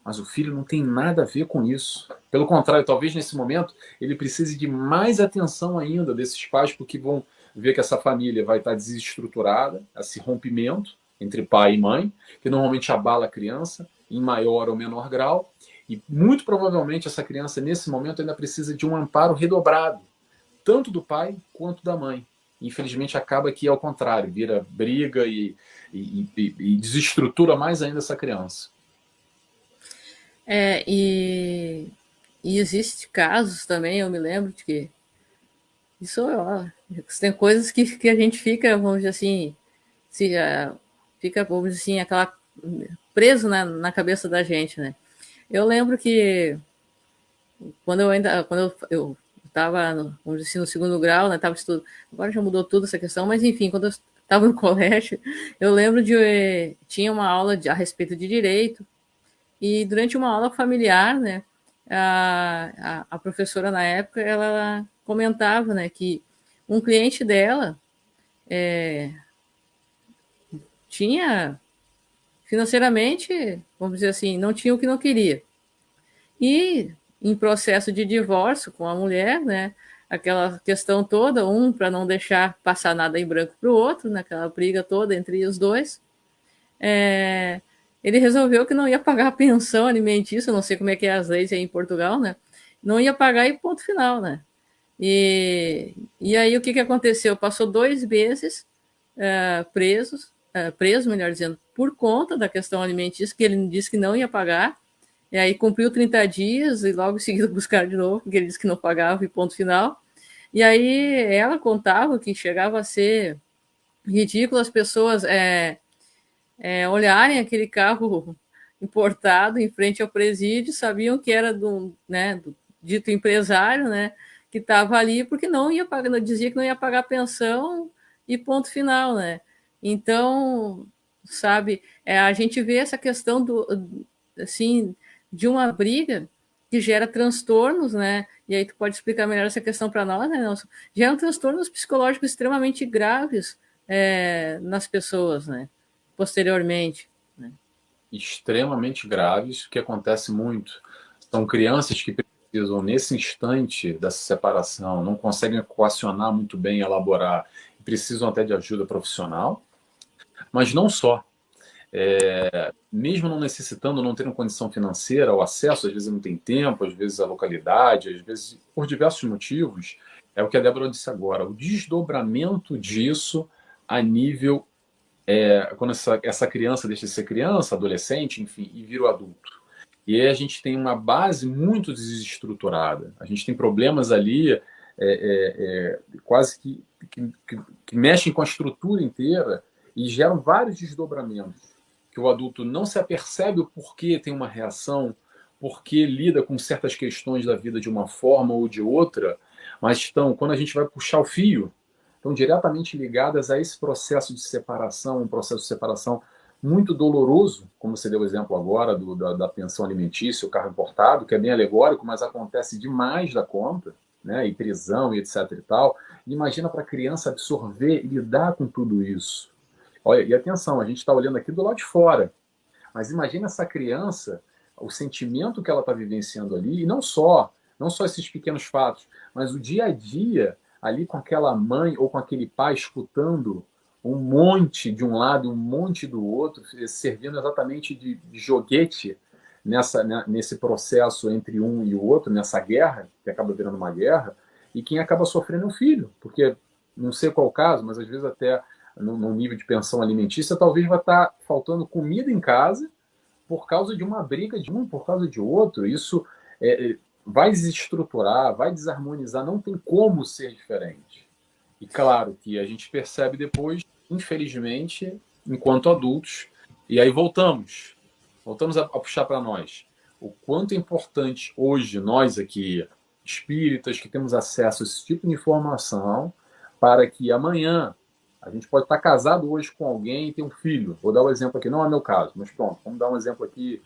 mas o filho não tem nada a ver com isso. Pelo contrário, talvez nesse momento ele precise de mais atenção ainda desses pais, porque vão ver que essa família vai estar desestruturada, esse rompimento entre pai e mãe, que normalmente abala a criança em maior ou menor grau, e muito provavelmente essa criança nesse momento ainda precisa de um amparo redobrado, tanto do pai quanto da mãe. Infelizmente acaba que é ao contrário, vira briga e desestrutura mais ainda essa criança. É, e existe casos também, eu me lembro de que isso, ó, tem coisas que a gente fica, vamos dizer assim, fica, vamos dizer assim, aquela preso na cabeça da gente, né? Eu lembro que quando eu estava, vamos dizer assim, no segundo grau, né? Tava estudando, agora já mudou tudo essa questão, mas enfim, quando eu estava no colégio, eu lembro de tinha uma aula a respeito de direito, e durante uma aula familiar, né, a professora na época, ela comentava, né, que um cliente dela tinha financeiramente, vamos dizer assim, não tinha o que não queria. E em processo de divórcio com a mulher, né, aquela questão toda, um para não deixar passar nada em branco para o outro, naquela briga toda entre os dois, ele resolveu que não ia pagar a pensão alimentícia, não sei como é que é as leis aí em Portugal, né? Não ia pagar e ponto final, né? E aí o que, que aconteceu? Passou 2 meses preso, melhor dizendo, por conta da questão alimentícia, que ele disse que não ia pagar, e aí cumpriu 30 dias e logo em seguida buscaram de novo, porque ele disse que não pagava e ponto final. E aí ela contava que chegava a ser ridículo as pessoas olharem aquele carro importado em frente ao presídio, sabiam que era do dito empresário, né, que estava ali porque não ia pagar, dizia que não ia pagar pensão e ponto final, né? Então, sabe, a gente vê essa questão assim, de uma briga que gera transtornos, né? E aí tu pode explicar melhor essa questão para nós, né, Nelson? Geram transtornos psicológicos extremamente graves nas pessoas, né? Posteriormente. Né? Extremamente graves, que acontece muito. São crianças que precisam, nesse instante dessa separação, não conseguem equacionar muito bem, elaborar, precisam até de ajuda profissional, mas não só. Mesmo não necessitando, não tendo condição financeira, o acesso, às vezes não tem tempo, às vezes a localidade, às vezes por diversos motivos, é o que a Débora disse agora, o desdobramento disso a nível quando essa criança deixa de ser criança, adolescente, enfim, e vira o adulto. E aí a gente tem uma base muito desestruturada. A gente tem problemas ali quase que mexem com a estrutura inteira e geram vários desdobramentos. Que o adulto não se apercebe o porquê tem uma reação, porquê lida com certas questões da vida de uma forma ou de outra, mas quando a gente vai puxar o fio, estão diretamente ligadas a esse processo de separação, um processo de separação muito doloroso, como você deu o exemplo agora da pensão alimentícia, o carro importado, que é bem alegórico, mas acontece demais da conta, né, e prisão e etc e tal. E imagina para a criança absorver e lidar com tudo isso. Olha, e atenção, a gente está olhando aqui do lado de fora, mas imagina essa criança, o sentimento que ela está vivenciando ali, e não só esses pequenos fatos, mas o dia a dia ali com aquela mãe ou com aquele pai escutando um monte de um lado e um monte do outro, servindo exatamente de joguete nesse processo entre um e o outro, nessa guerra, que acaba virando uma guerra, e quem acaba sofrendo é o filho, porque não sei qual o caso, mas às vezes até no nível de pensão alimentícia, talvez vai estar faltando comida em casa por causa de uma briga de um por causa de outro. Isso vai desestruturar, vai desarmonizar, não tem como ser diferente. E claro que a gente percebe depois, infelizmente, enquanto adultos, e aí voltamos a puxar para nós. O quanto é importante hoje, nós aqui, espíritas, que temos acesso a esse tipo de informação, para que amanhã, a gente pode estar casado hoje com alguém e ter um filho. Vou dar um exemplo aqui, não é meu caso, mas pronto, vamos dar um exemplo aqui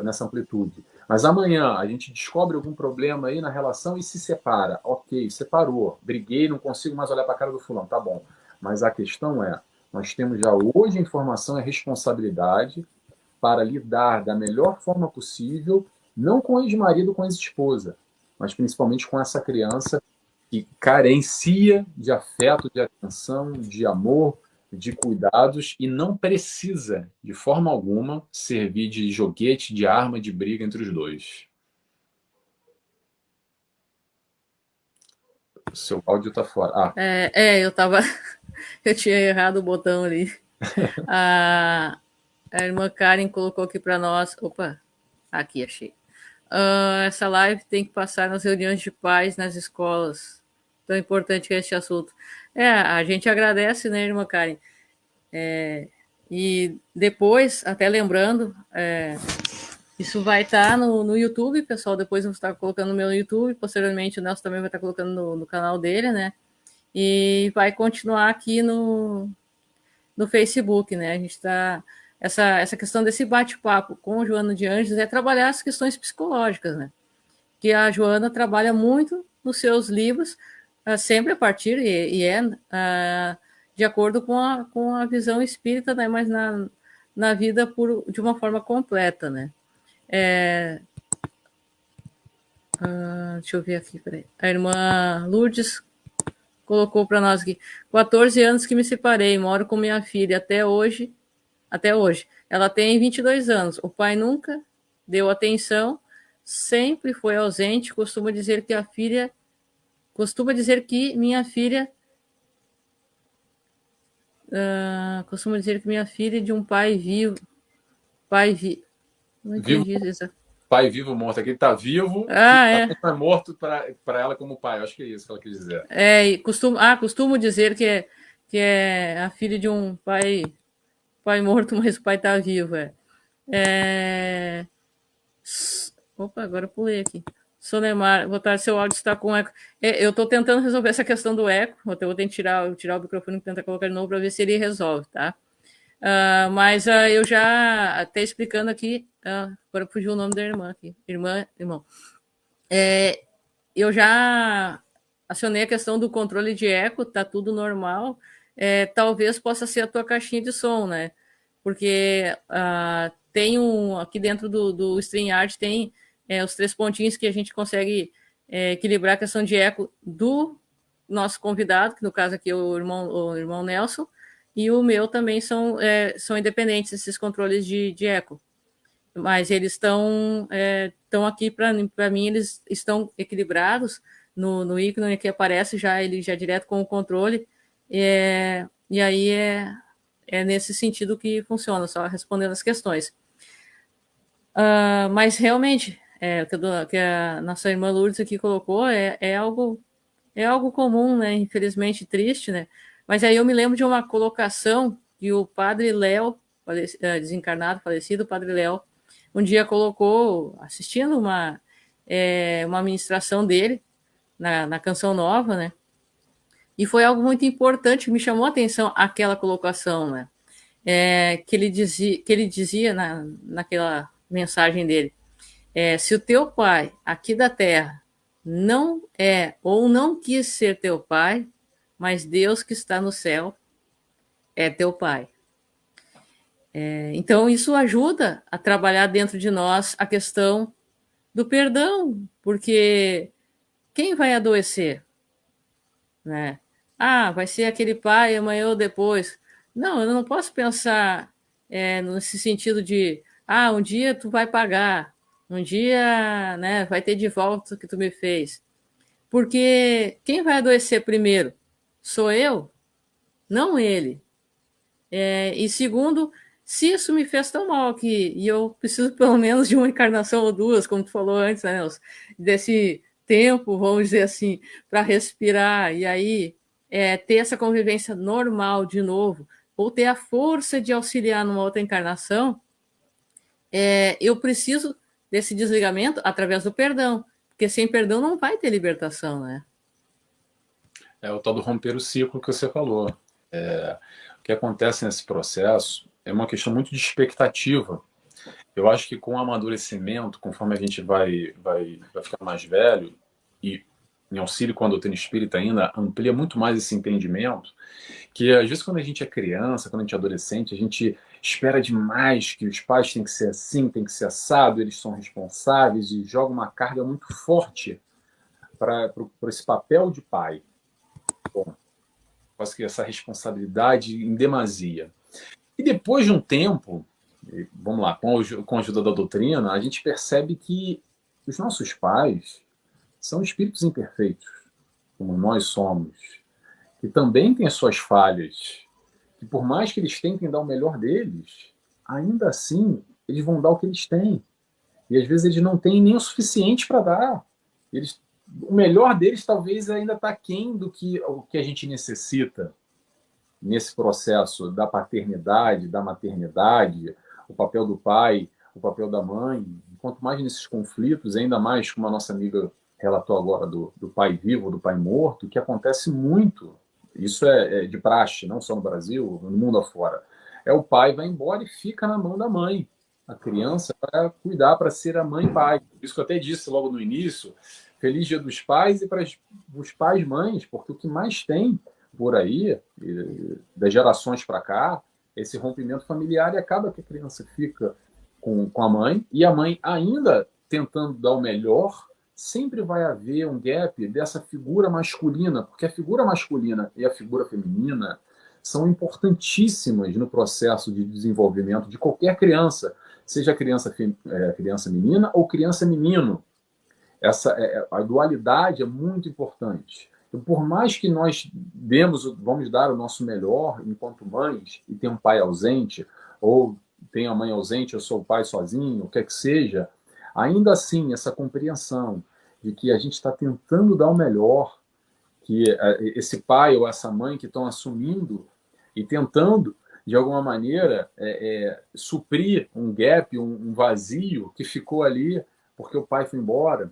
nessa amplitude. Mas amanhã a gente descobre algum problema aí na relação e se separa. Ok, separou, briguei, não consigo mais olhar para a cara do fulano, tá bom. Mas a questão nós temos já hoje a informação e a responsabilidade para lidar da melhor forma possível, não com o ex-marido, com a ex-esposa, mas principalmente com essa criança que carencia de afeto, de atenção, de amor, de cuidados e não precisa, de forma alguma, servir de joguete, de arma, de briga entre os dois. O seu áudio está fora. Eu tinha errado o botão ali. A irmã Karen colocou aqui para nós. Opa, aqui achei. Essa live tem que passar nas reuniões de pais nas escolas. Tão importante que é este assunto. A gente agradece, né, irmã Karen? E depois, até lembrando, Isso vai estar no YouTube, pessoal. Depois eu vou estar colocando no meu YouTube. Posteriormente, o Nelson também vai estar colocando no canal dele, né? E vai continuar aqui no Facebook, né? A gente está. Essa questão desse bate-papo com o Joana de Anjos é trabalhar as questões psicológicas, né? Que a Joana trabalha muito nos seus livros, sempre a partir, de acordo com a visão espírita, né? Mas na vida de uma forma completa, né? Deixa eu ver aqui, peraí. A irmã Lourdes colocou para nós aqui: 14 anos que me separei, moro com minha filha até hoje. Ela tem 22 anos. O pai nunca deu atenção, sempre foi ausente. Costuma dizer que minha filha de um pai vivo. Não Vivo, entendi isso. pai vivo, morto. Aqui está vivo e está morto para ela como pai. Eu acho que é isso que ela quis dizer. Costumo dizer que é a filha de um pai morto, mas o pai está vivo. Opa, agora eu pulei aqui. Sonemar, botar seu áudio está com eco. Eu estou tentando resolver essa questão do eco. Eu vou ter que tirar o microfone e tentar colocar de novo para ver se ele resolve, tá? Mas eu já até explicando aqui, agora fugiu o nome da irmã aqui. Irmão. Eu já acionei a questão do controle de eco, tá tudo normal. Talvez possa ser a tua caixinha de som, né? Porque tem aqui dentro do StreamYard tem os 3 pontinhos que a gente consegue equilibrar a questão de eco do nosso convidado, que no caso aqui é o irmão Nelson, e o meu também são independentes, esses controles de eco. Mas eles estão aqui para mim, eles estão equilibrados no ícone que aparece ele já direto com o controle, e aí é nesse sentido que funciona, só respondendo as questões. Mas realmente, o que a nossa irmã Lourdes aqui colocou é algo comum, né? Infelizmente triste, né? Mas aí eu me lembro de uma colocação que o padre Léo, desencarnado, falecido, o padre Léo, um dia colocou, assistindo uma ministração dele na Canção Nova, né? E foi algo muito importante, me chamou a atenção aquela colocação, né? Que ele dizia naquela mensagem dele: se o teu pai aqui da terra não é ou não quis ser teu pai, mas Deus que está no céu é teu pai. Então, isso ajuda a trabalhar dentro de nós a questão do perdão, porque quem vai adoecer? Né? Vai ser aquele pai amanhã ou depois. Não, eu não posso pensar nesse sentido de um dia tu vai pagar, um dia, né, vai ter de volta o que tu me fez. Porque quem vai adoecer primeiro? Sou eu, não ele. E segundo, se isso me fez tão mal aqui, e eu preciso pelo menos de uma encarnação ou duas, como tu falou antes, né, Nelson? Desse tempo, vamos dizer assim, para respirar, e aí ter essa convivência normal de novo, ou ter a força de auxiliar numa outra encarnação, eu preciso desse desligamento através do perdão, porque sem perdão não vai ter libertação, né? É o tal do romper o ciclo que você falou. O que acontece nesse processo é uma questão muito de expectativa. Eu acho que com o amadurecimento, conforme a gente vai ficar mais velho, e em auxílio com a doutrina espírita ainda, amplia muito mais esse entendimento, que às vezes quando a gente é criança, quando a gente é adolescente, a gente espera demais que os pais têm que ser assim, têm que ser assado, eles são responsáveis, e joga uma carga muito forte para esse papel de pai. Bom, quase que essa responsabilidade em demasia. E depois de um tempo, vamos lá, com a ajuda da doutrina, a gente percebe que os nossos pais são espíritos imperfeitos, como nós somos, que também têm as suas falhas, que por mais que eles tentem dar o melhor deles, ainda assim, eles vão dar o que eles têm. E às vezes eles não têm nem o suficiente para dar. O melhor deles talvez ainda está aquém do que o que a gente necessita nesse processo da paternidade, da maternidade, o papel do pai, o papel da mãe. Quanto mais nesses conflitos, ainda mais como a nossa amiga relatou agora do pai vivo, do pai morto, que acontece muito. Isso é de praxe, não só no Brasil, no mundo afora. É o pai vai embora e fica na mão da mãe. A criança vai cuidar para ser a mãe e pai. Por isso que eu até disse logo no início, Feliz Dia dos Pais e para os pais mães, porque o que mais tem por aí, das gerações para cá, esse rompimento familiar, e acaba que a criança fica com a mãe, e a mãe ainda tentando dar o melhor, sempre vai haver um gap dessa figura masculina, porque a figura masculina e a figura feminina são importantíssimas no processo de desenvolvimento de qualquer criança, seja criança menina ou criança menino. A dualidade é muito importante. Então, por mais que nós vamos dar o nosso melhor enquanto mães, e tem um pai ausente, ou tem a mãe ausente, eu sou o pai sozinho, o que é que seja, ainda assim, essa compreensão de que a gente está tentando dar o melhor, que esse pai ou essa mãe que estão assumindo e tentando, de alguma maneira, suprir um gap, um vazio que ficou ali porque o pai foi embora,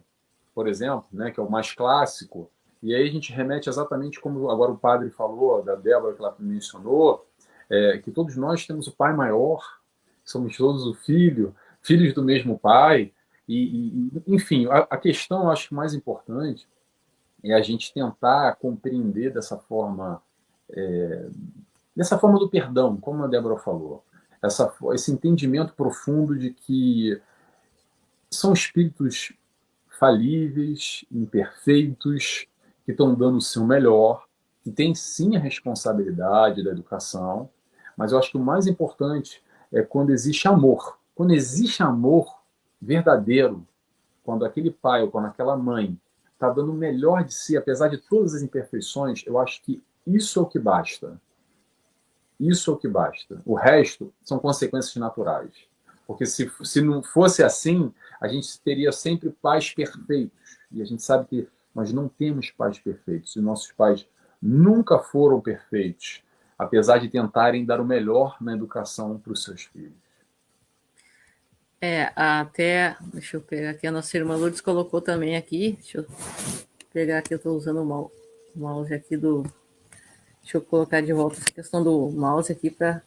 por exemplo, né, que é o mais clássico. E aí a gente remete exatamente como agora o padre falou, da Débora que ela mencionou, que todos nós temos o pai maior, somos todos o filhos do mesmo pai. Enfim, a questão, eu acho que mais importante é a gente tentar compreender dessa forma do perdão, como a Débora falou, esse entendimento profundo de que são espíritos falíveis, imperfeitos, que estão dando o seu melhor, que tem sim a responsabilidade da educação, mas eu acho que o mais importante é quando existe amor. Quando existe amor verdadeiro, quando aquele pai ou quando aquela mãe está dando o melhor de si, apesar de todas as imperfeições, eu acho que isso é o que basta. Isso é o que basta. O resto são consequências naturais. Porque se não fosse assim, a gente teria sempre pais perfeitos. E a gente sabe que nós não temos pais perfeitos. E nossos pais nunca foram perfeitos, apesar de tentarem dar o melhor na educação para os seus filhos. Deixa eu pegar aqui, a nossa irmã Lourdes colocou também aqui, deixa eu pegar aqui, eu estou usando o mouse aqui deixa eu colocar de volta essa questão do mouse aqui para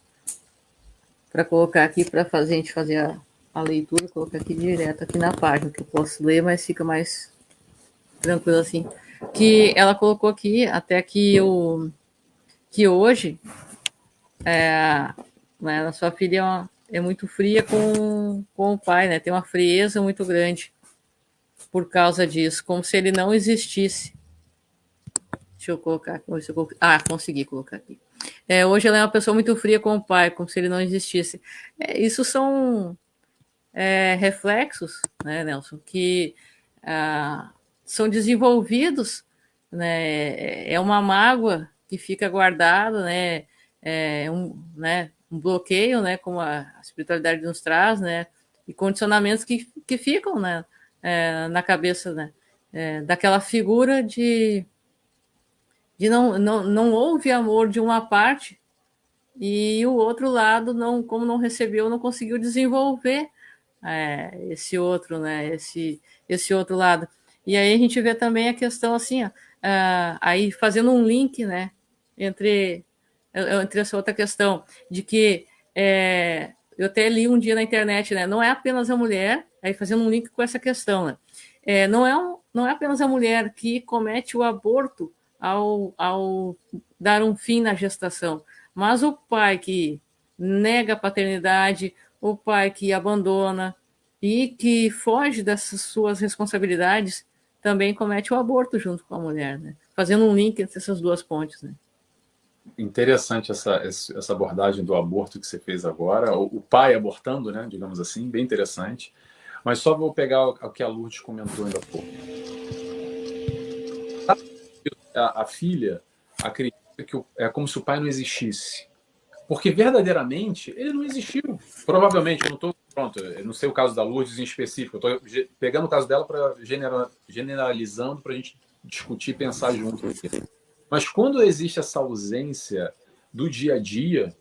colocar aqui para a gente fazer a leitura, colocar aqui direto aqui na página, que eu posso ler, mas fica mais tranquilo assim. Que ela colocou aqui, até que hoje né, a sua filha é muito fria com o pai, né? Tem uma frieza muito grande por causa disso, como se ele não existisse. Deixa eu colocar. Consegui colocar aqui. Hoje ela é uma pessoa muito fria com o pai, como se ele não existisse. Isso são reflexos, né, Nelson, que são desenvolvidos, né? É uma mágoa que fica guardada, né? Um bloqueio, né? Como a espiritualidade nos traz, né? E condicionamentos que ficam, né? Na cabeça, né? Daquela figura de não houve amor de uma parte e o outro lado, como não recebeu, não conseguiu desenvolver esse outro, né? Esse outro lado. E aí a gente vê também a questão assim, aí fazendo um link, né? Entre essa outra questão de que eu até li um dia na internet, né? Não é apenas a mulher, aí fazendo um link com essa questão, né? Não é apenas a mulher que comete o aborto ao dar um fim na gestação, mas o pai que nega a paternidade, o pai que abandona e que foge dessas suas responsabilidades também comete o aborto junto com a mulher, né? Fazendo um link entre essas duas pontes, né? Interessante essa abordagem do aborto que você fez agora, o pai abortando, né, digamos assim, bem interessante. Mas só vou pegar o que a Lourdes comentou ainda há pouco. A filha acredita que é como se o pai não existisse. Porque verdadeiramente ele não existiu. Provavelmente, eu não estou. Pronto, eu não sei o caso da Lourdes em específico, eu estou pegando o caso dela para generalizando para a gente discutir e pensar junto. Mas quando existe essa ausência do dia a dia,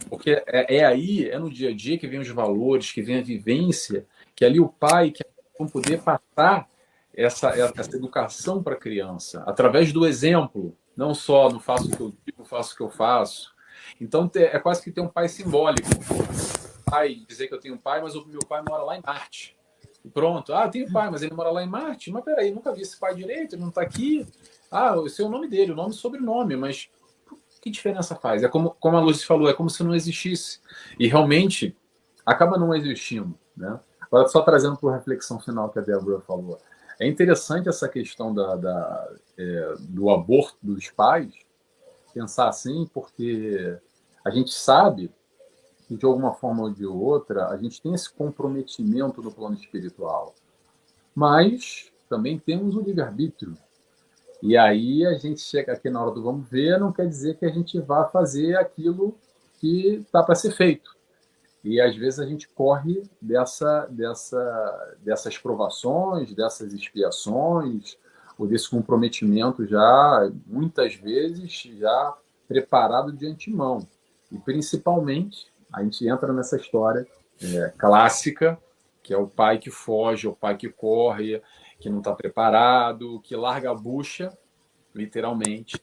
Porque aí, é no dia a dia que vem os valores, que vem a vivência, que ali o pai que vão poder passar essa educação para a criança, através do exemplo, não só no faço o que eu digo, faço o que eu faço. Então, é quase que ter um pai simbólico. Pai, dizer que eu tenho um pai, mas o meu pai mora lá em Marte. E pronto. Ah, eu tenho pai, mas ele mora lá em Marte. Mas peraí, nunca vi esse pai direito, ele não está aqui. Ah, esse é o nome dele, o nome e sobrenome, mas que diferença faz? É como a Lúcia falou, é como se não existisse. E realmente acaba não existindo. Né? Agora, só trazendo para a reflexão final que a Débora falou. É interessante essa questão do aborto dos pais, pensar assim, porque a gente sabe que, de alguma forma ou de outra, a gente tem esse comprometimento no plano espiritual. Mas também temos o livre-arbítrio. E aí a gente chega aqui na hora do vamos ver, não quer dizer que a gente vá fazer aquilo que está para ser feito. E às vezes a gente corre dessas provações, dessas expiações, ou desse comprometimento já, muitas vezes, já preparado de antemão. E principalmente, a gente entra nessa história clássica, que é o pai que foge, o pai que corre, que não está preparado, que larga a bucha, literalmente,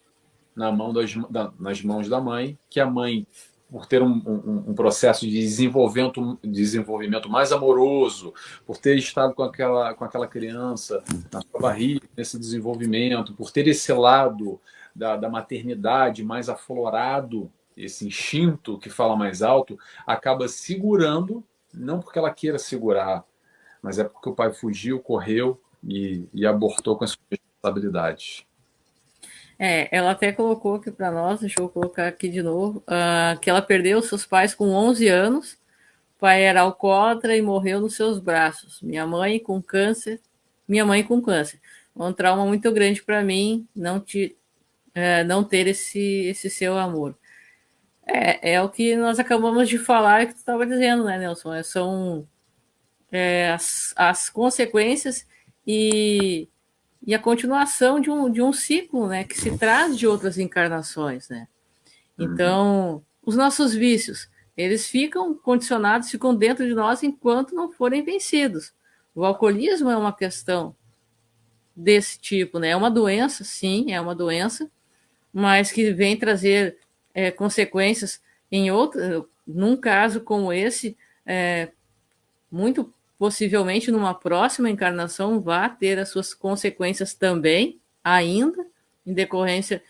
nas mãos da mãe, que a mãe, por ter um processo de desenvolvimento mais amoroso, por ter estado com aquela criança na sua barriga, nesse desenvolvimento, por ter esse lado da maternidade mais aflorado, esse instinto que fala mais alto, acaba segurando, não porque ela queira segurar, mas é porque o pai fugiu, correu e abortou com as suas responsabilidades. Ela até colocou aqui para nós, deixa eu colocar aqui de novo, que ela perdeu seus pais com 11 anos, o pai era alcoólatra e morreu nos seus braços. Minha mãe com câncer. Um trauma muito grande para mim não ter esse seu amor. É o que nós acabamos de falar que tu estava dizendo, né, Nelson? São as consequências e a continuação de um ciclo, né, que se traz de outras encarnações, né? Então, os nossos vícios, eles ficam condicionados, ficam dentro de nós enquanto não forem vencidos. O alcoolismo é uma questão desse tipo, né? É uma doença, sim, é uma doença, mas que vem trazer consequências em outro, num caso como esse, muito possivelmente numa próxima encarnação vá ter as suas consequências também, ainda, em decorrência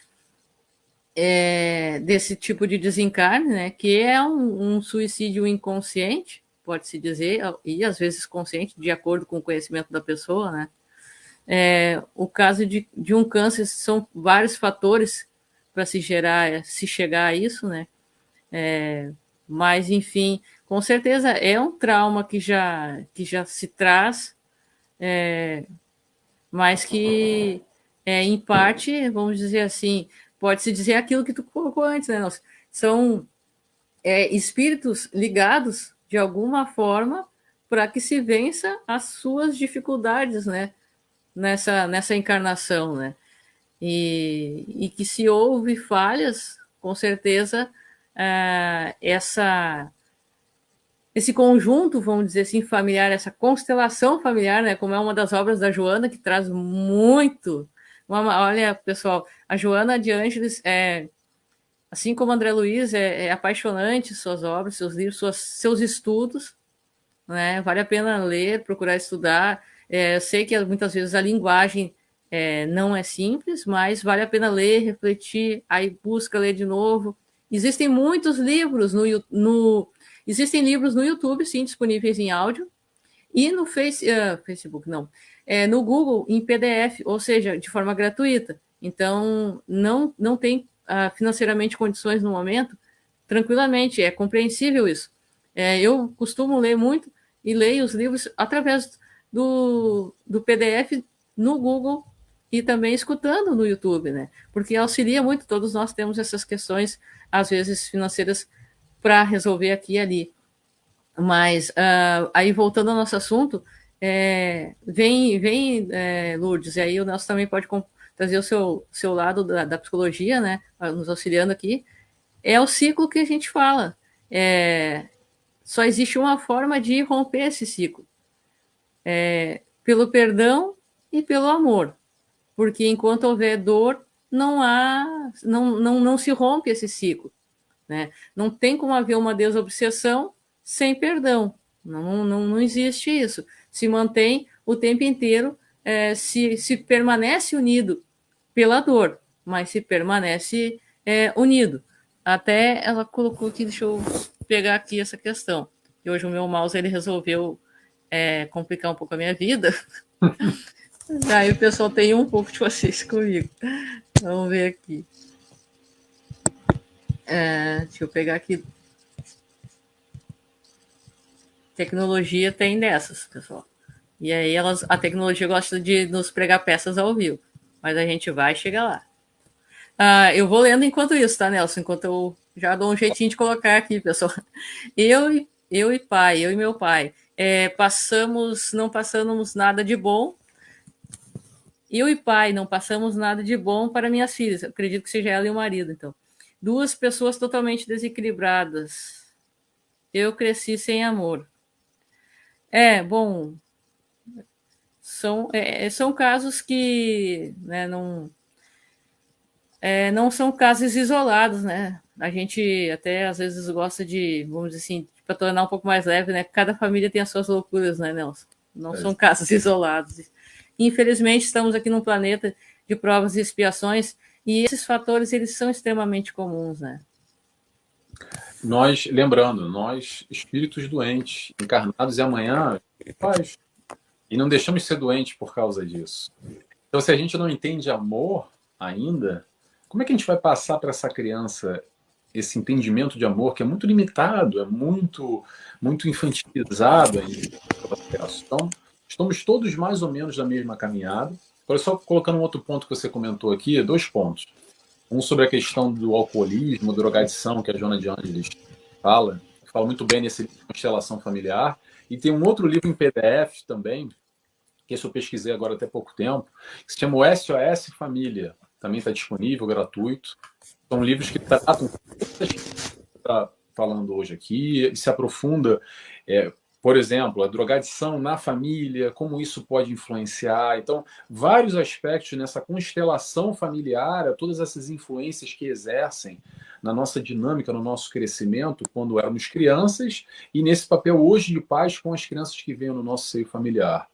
desse tipo de desencarne, né, que é um suicídio inconsciente, pode-se dizer, e às vezes consciente, de acordo com o conhecimento da pessoa, né. O caso de um câncer são vários fatores para se chegar a isso, né, mas, enfim, com certeza é um trauma que já se traz, mas que, em parte, vamos dizer assim, pode-se dizer aquilo que tu colocou antes, né, Nelson? São espíritos ligados, de alguma forma, para que se vença as suas dificuldades, né, nessa encarnação, né? E que se houve falhas, com certeza, esse conjunto, vamos dizer assim, familiar, essa constelação familiar, né, como é uma das obras da Joana, que traz muito. Olha, pessoal, a Joana de Ângeles, assim como André Luiz, é apaixonante suas obras, seus livros, seus estudos, né? Vale a pena ler, procurar estudar. Eu sei que muitas vezes a linguagem não é simples, mas vale a pena ler, refletir, aí busca ler de novo. Existem muitos livros existem livros no YouTube, sim, disponíveis em áudio, e no Facebook, não, no Google, em PDF, ou seja, de forma gratuita. Então, não tem financeiramente condições no momento, tranquilamente, é compreensível isso. Eu costumo ler muito e leio os livros através do PDF no Google e também escutando no YouTube, né? Porque auxilia muito, todos nós temos essas questões, às vezes financeiras, para resolver aqui e ali. Mas, aí voltando ao nosso assunto, vem Lourdes, e aí o Nelson também pode trazer o seu lado da psicologia, né, nos auxiliando aqui, é o ciclo que a gente fala. Só existe uma forma de romper esse ciclo, pelo perdão e pelo amor, porque enquanto houver dor, não se rompe esse ciclo, né? Não tem como haver uma desobsessão sem perdão, não existe isso. Se mantém o tempo inteiro, se permanece unido pela dor, mas se permanece unido. Até ela colocou aqui, deixa eu pegar aqui essa questão. E hoje o meu mouse ele resolveu complicar um pouco a minha vida. Aí o pessoal tem um pouco de paciência comigo. Vamos ver aqui. Deixa eu pegar aqui. Tecnologia tem dessas, pessoal. E aí a tecnologia gosta de nos pregar peças ao vivo. Mas a gente vai chegar lá. Eu vou lendo enquanto isso, tá, Nelson? Enquanto eu já dou um jeitinho de colocar aqui, pessoal. Eu e meu pai, não passamos nada de bom. Eu e pai não passamos nada de bom para minhas filhas. Eu acredito que seja ela e o marido, então. Duas pessoas totalmente desequilibradas. Eu cresci sem amor. Bom, são casos que, né, não são casos isolados, né? A gente até às vezes gosta de, vamos dizer assim, para tornar um pouco mais leve, né? Cada família tem as suas loucuras, né, Nelson? Não são casos isolados. Infelizmente, estamos aqui num planeta de provas e expiações e esses fatores eles são extremamente comuns, né? Lembrando, nós, espíritos doentes, encarnados e amanhã, paz. E não deixamos de ser doentes por causa disso. Então, se a gente não entende amor ainda, como é que a gente vai passar para essa criança esse entendimento de amor que é muito limitado, é muito infantilizado ainda pela geração? Estamos todos mais ou menos na mesma caminhada. Agora, só colocando um outro ponto que você comentou aqui, 2 pontos. Um sobre a questão do alcoolismo, drogadição, que a Joana de Ângeles fala muito bem nesse livro Constelação Familiar. E tem um outro livro em PDF também, que esse eu pesquisei agora até pouco tempo, que se chama o SOS Família. Também está disponível, gratuito. São livros que tratam está falando hoje aqui e se aprofunda, por exemplo, a drogadição na família, como isso pode influenciar. Então, vários aspectos nessa constelação familiar, todas essas influências que exercem na nossa dinâmica, no nosso crescimento, quando éramos crianças, e nesse papel hoje de pais com as crianças que vêm no nosso seio familiar.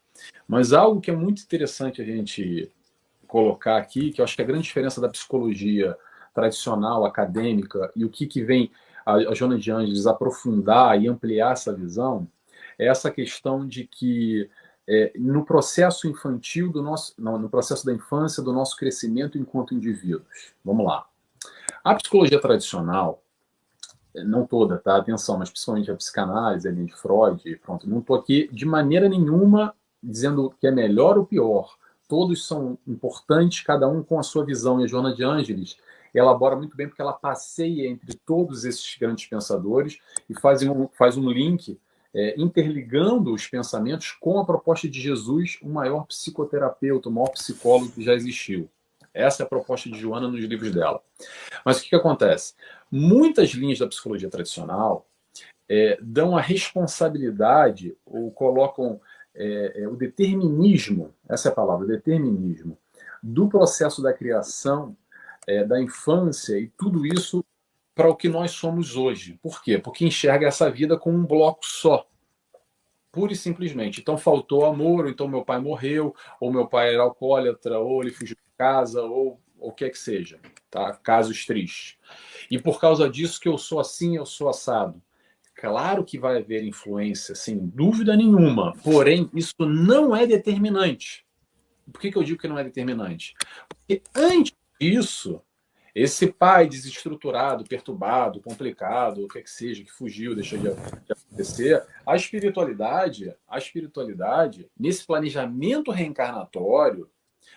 Mas algo que é muito interessante a gente colocar aqui, que eu acho que é a grande diferença da psicologia tradicional, acadêmica, e o que vem a Joana de Ângeles aprofundar e ampliar essa visão, é essa questão de que no processo infantil no processo da infância, do nosso crescimento enquanto indivíduos. Vamos lá. A psicologia tradicional, não toda, tá? Atenção, mas principalmente a psicanálise, a linha de Freud, pronto, não estou aqui de maneira nenhuma dizendo que é melhor ou pior. Todos são importantes, cada um com a sua visão. E a Joana de Ângeles elabora muito bem porque ela passeia entre todos esses grandes pensadores e faz um link interligando os pensamentos com a proposta de Jesus, o maior psicoterapeuta, o maior psicólogo que já existiu. Essa é a proposta de Joana nos livros dela. Mas o que acontece? Muitas linhas da psicologia tradicional dão a responsabilidade ou colocam o determinismo, essa é a palavra, determinismo, do processo da criação, da infância e tudo isso para o que nós somos hoje. Por quê? Porque enxerga essa vida como um bloco só. Pura e simplesmente. Então faltou amor, ou então meu pai morreu, ou meu pai era alcoólatra, ou ele fugiu de casa, ou o que é que seja. Tá? Casos tristes. E por causa disso que eu sou assim, eu sou assado. Claro que vai haver influência, sem dúvida nenhuma. Porém, isso não é determinante. Por que eu digo que não é determinante? Porque antes disso, esse pai desestruturado, perturbado, complicado, o que é que seja, que fugiu, deixou de acontecer, a espiritualidade, nesse planejamento reencarnatório,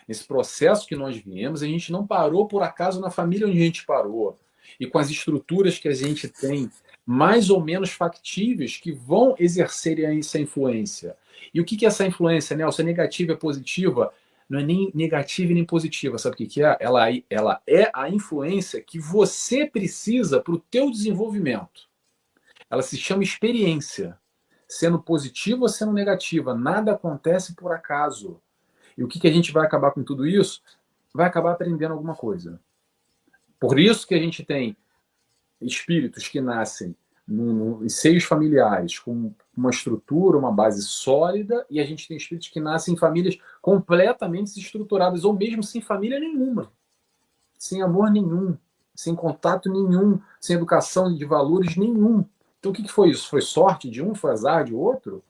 nesse processo que nós viemos, a gente não parou por acaso na família onde a gente parou. E com as estruturas que a gente tem, mais ou menos factíveis, que vão exercer essa influência. E o que é essa influência, Nelson? É negativa, é positiva? Não é nem negativa e nem positiva. Sabe o que é? Ela é a influência que você precisa para o teu desenvolvimento. Ela se chama experiência. Sendo positiva ou sendo negativa, nada acontece por acaso. E o que a gente vai acabar com tudo isso? Vai acabar aprendendo alguma coisa. Por isso que a gente tem espíritos que nascem em seios familiares com uma estrutura, uma base sólida, e a gente tem espíritos que nascem em famílias completamente desestruturadas, ou mesmo sem família nenhuma, sem amor nenhum, sem contato nenhum, sem educação de valores nenhum. Então o que foi isso? Foi sorte de um? Foi azar de outro?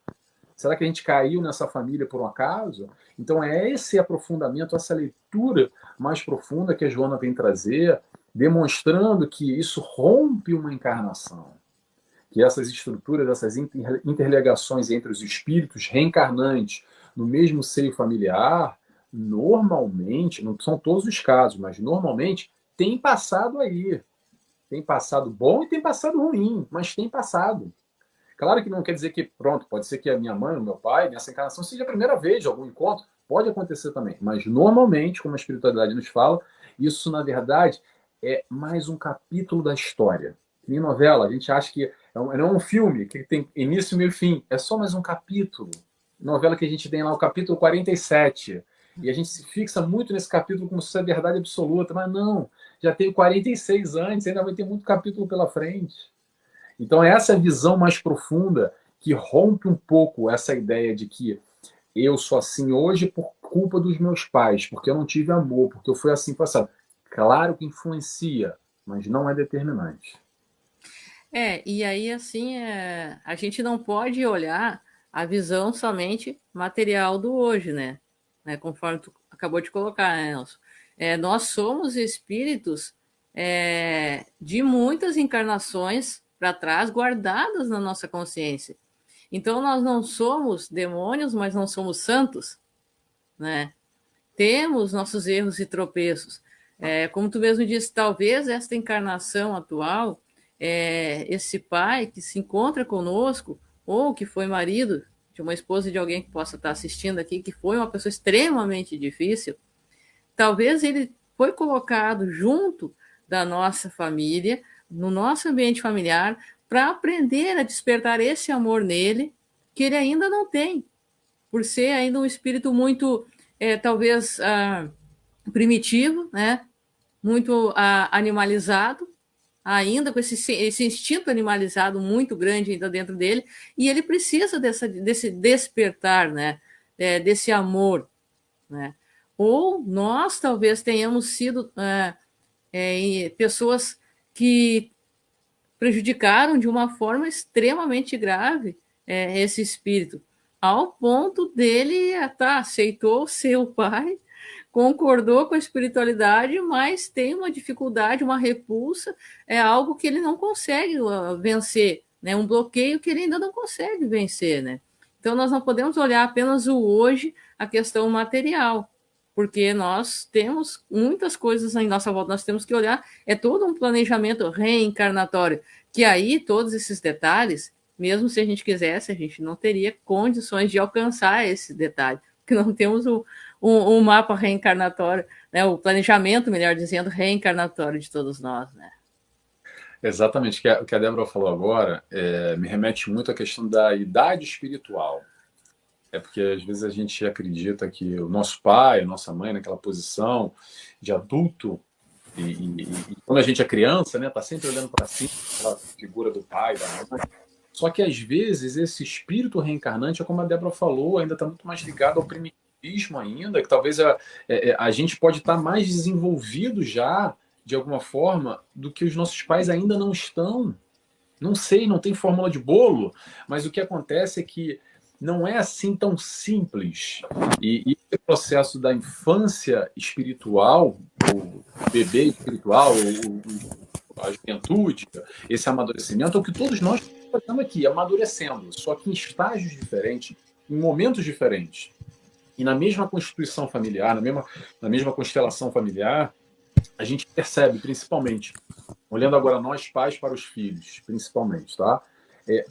Será que a gente caiu nessa família por um acaso? Então é esse aprofundamento, essa leitura mais profunda que a Joana vem trazer, demonstrando que isso rompe uma encarnação, que essas estruturas, essas interligações entre os espíritos reencarnantes no mesmo seio familiar, normalmente, não são todos os casos, mas normalmente tem passado aí. Tem passado bom e tem passado ruim, mas tem passado. Claro que não quer dizer que, pronto, pode ser que a minha mãe, o meu pai, nessa encarnação, seja a primeira vez de algum encontro. Pode acontecer também. Mas, normalmente, como a espiritualidade nos fala, isso, na verdade, é mais um capítulo da história. Nem novela, a gente acha que não é um filme que tem início, meio e fim. É só mais um capítulo. Novela que a gente tem lá, o capítulo 47. E a gente se fixa muito nesse capítulo como se fosse a verdade absoluta. Mas não, já tem 46 antes, ainda vai ter muito capítulo pela frente. Então, essa visão mais profunda que rompe um pouco essa ideia de que eu sou assim hoje por culpa dos meus pais, porque eu não tive amor, porque eu fui assim passado. Claro que influencia, mas não é determinante. E aí, assim, a gente não pode olhar a visão somente material do hoje, né? Conforme tu acabou de colocar, né, Nelson? Nós somos espíritos de muitas encarnações para trás, guardadas na nossa consciência. Então, nós não somos demônios, mas não somos santos, né? Temos nossos erros e tropeços. Como tu mesmo disse, talvez esta encarnação atual, esse pai que se encontra conosco, ou que foi marido de uma esposa de alguém que possa estar assistindo aqui, que foi uma pessoa extremamente difícil, talvez ele foi colocado junto da nossa família, no nosso ambiente familiar, para aprender a despertar esse amor nele, que ele ainda não tem, por ser ainda um espírito muito, talvez, primitivo, né? Muito animalizado, ainda com esse instinto animalizado muito grande ainda dentro dele, e ele precisa desse despertar, né? Desse amor, né? Ou nós talvez tenhamos sido pessoas que prejudicaram de uma forma extremamente grave esse espírito, ao ponto dele aceitou ser o pai, concordou com a espiritualidade, mas tem uma dificuldade, uma repulsa, é algo que ele não consegue vencer, né? Um bloqueio que ele ainda não consegue vencer, né? Então nós não podemos olhar apenas o hoje, a questão material, porque nós temos muitas coisas em nossa volta, nós temos que olhar, todo um planejamento reencarnatório, que aí todos esses detalhes, mesmo se a gente quisesse, a gente não teria condições de alcançar esse detalhe, porque não temos um mapa reencarnatório, né, o planejamento, melhor dizendo, reencarnatório de todos nós, né? Exatamente, o que a Débora falou agora me remete muito à questão da idade espiritual. Porque às vezes a gente acredita que o nosso pai, a nossa mãe, naquela posição de adulto, e quando a gente é criança, né, tá sempre olhando para cima, aquela figura do pai, da mãe. Só que às vezes esse espírito reencarnante, como a Débora falou, ainda está muito mais ligado ao primitivismo ainda, que talvez a gente pode estar mais desenvolvido já, de alguma forma, do que os nossos pais ainda não estão. Não sei, não tem fórmula de bolo, mas o que acontece é que não é assim tão simples. E esse processo da infância espiritual, o bebê espiritual, a juventude, esse amadurecimento, é o que todos nós estamos aqui, amadurecendo, só que em estágios diferentes, em momentos diferentes. E na mesma constituição familiar, na mesma constelação familiar, a gente percebe, principalmente, olhando agora nós pais para os filhos, principalmente, tá?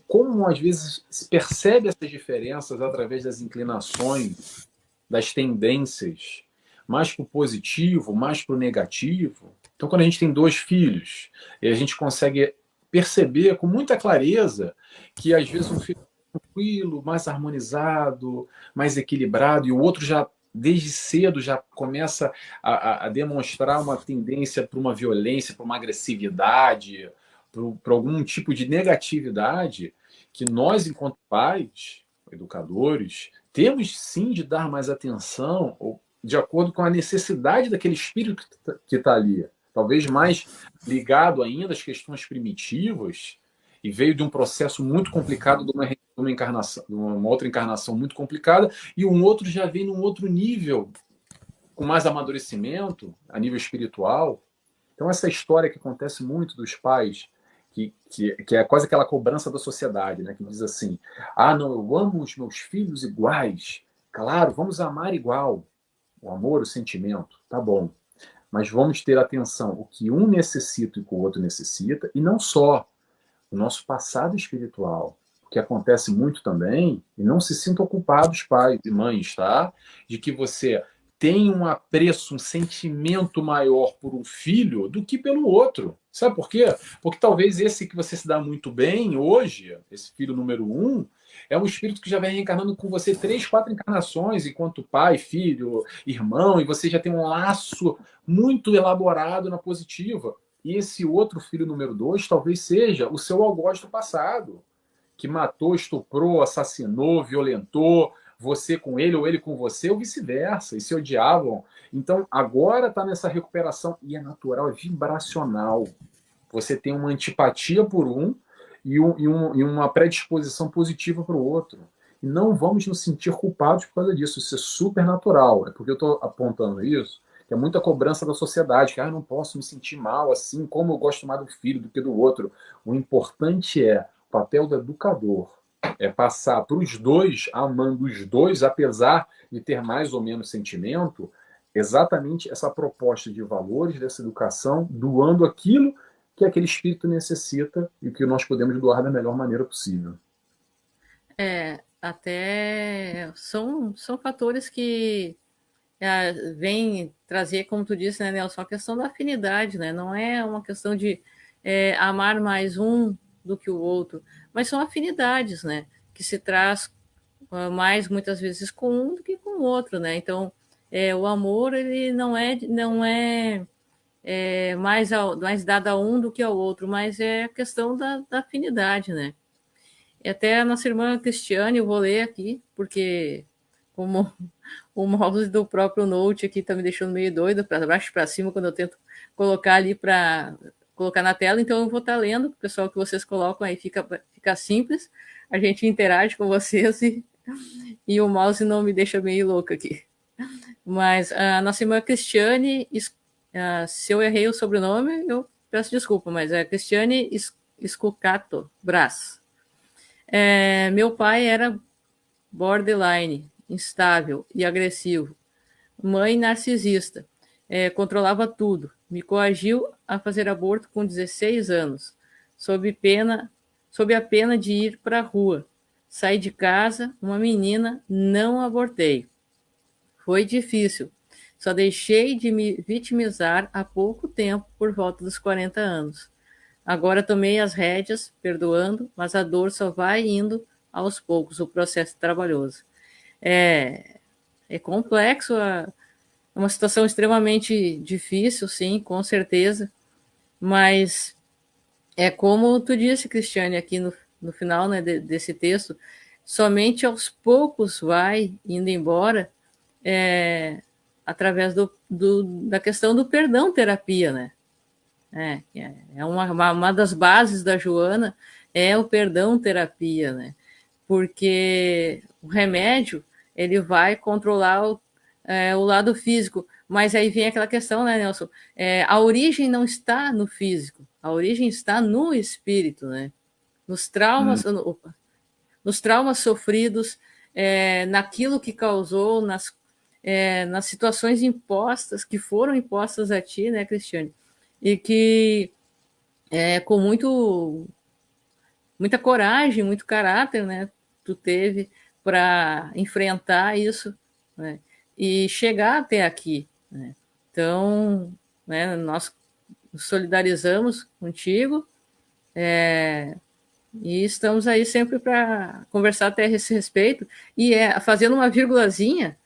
Como às vezes se percebe essas diferenças através das inclinações, das tendências, mais para o positivo, mais para o negativo. Então, quando a gente tem dois filhos, a gente consegue perceber com muita clareza que, às vezes, um filho tranquilo, mais harmonizado, mais equilibrado, e o outro já, desde cedo, já começa a demonstrar uma tendência para uma violência, para uma agressividade, para algum tipo de negatividade, que nós, enquanto pais, educadores, temos sim de dar mais atenção, de acordo com a necessidade daquele espírito que está ali. Talvez mais ligado ainda às questões primitivas, e veio de um processo muito complicado, de uma encarnação, de uma outra encarnação muito complicada, e um outro já vem num outro nível, com mais amadurecimento, a nível espiritual. Então, essa história que acontece muito dos pais, que é quase aquela cobrança da sociedade, né? Que diz assim: ah, não, eu amo os meus filhos iguais. Claro, vamos amar igual. O amor, o sentimento, tá bom. Mas vamos ter atenção o que um necessita e o que o outro necessita, e não só o nosso passado espiritual. O que acontece muito também, e não se sintam culpados, pais e mães, tá? De que você tem um apreço, um sentimento maior por um filho do que pelo outro. Sabe por quê? Porque talvez esse que você se dá muito bem hoje, esse filho número um, é um espírito que já vem reencarnando com você 3, 4 encarnações, enquanto pai, filho, irmão, e você já tem um laço muito elaborado na positiva. E esse outro filho número 2 talvez seja o seu algoz do passado, que matou, estuprou, assassinou, violentou, você com ele ou ele com você, ou vice-versa, e se odiavam. Então, agora está nessa recuperação, e é natural, é vibracional. Você tem uma antipatia por um e uma predisposição positiva para o outro. E não vamos nos sentir culpados por causa disso. Isso é super natural. É porque eu estou apontando isso, que é muita cobrança da sociedade, que não posso me sentir mal assim, como eu gosto mais do filho do que do outro. O importante é o papel do educador. É passar para os dois, amando os dois, apesar de ter mais ou menos sentimento, exatamente essa proposta de valores dessa educação, doando aquilo que aquele espírito necessita e que nós podemos doar da melhor maneira possível. Até são fatores que vêm trazer, como tu disse, né, Nelson, a questão da afinidade, né? Não é uma questão de amar mais um do que o outro, mas são afinidades, né? Que se traz mais muitas vezes com um do que com o outro, né? Então, o amor ele não é mais dado a um do que ao outro, mas é a questão da afinidade, né? E até a nossa irmã Cristiane, eu vou ler aqui, porque como o mouse do próprio Note aqui tá me deixando meio doido, para baixo para cima, quando eu tento colocar ali para colocar na tela, então eu vou estar lendo, o pessoal que vocês colocam aí fica simples, a gente interage com vocês e o mouse não me deixa meio louco aqui. Mas a nossa irmã Cristiane, se eu errei o sobrenome, eu peço desculpa, mas é Cristiane Scucato Brás. Meu pai era borderline, instável e agressivo. Mãe narcisista. Controlava tudo. Me coagiu a fazer aborto com 16 anos, sob a pena de ir para a rua. Saí de casa, uma menina, não abortei. Foi difícil. Só deixei de me vitimizar há pouco tempo, por volta dos 40 anos. Agora tomei as rédeas, perdoando, mas a dor só vai indo aos poucos, o processo trabalhoso. É complexo, é uma situação extremamente difícil, sim, com certeza, mas é como tu disse, Cristiane, aqui no final, né, desse texto, somente aos poucos vai indo embora, através da questão do perdão terapia, né? Uma das bases da Joana é o perdão terapia, né? Porque o remédio ele vai controlar o lado físico, mas aí vem aquela questão, né, Nelson? A origem não está no físico, a origem está no espírito, né? Nos traumas, nos traumas sofridos, naquilo que causou, nas situações impostas, que foram impostas a ti, né, Cristiane? E que com muita coragem, muito caráter, né, tu teve para enfrentar isso, né, e chegar até aqui, né? Então, né, nós nos solidarizamos contigo E estamos aí sempre para conversar até a esse respeito. E fazendo uma vírgulazinha,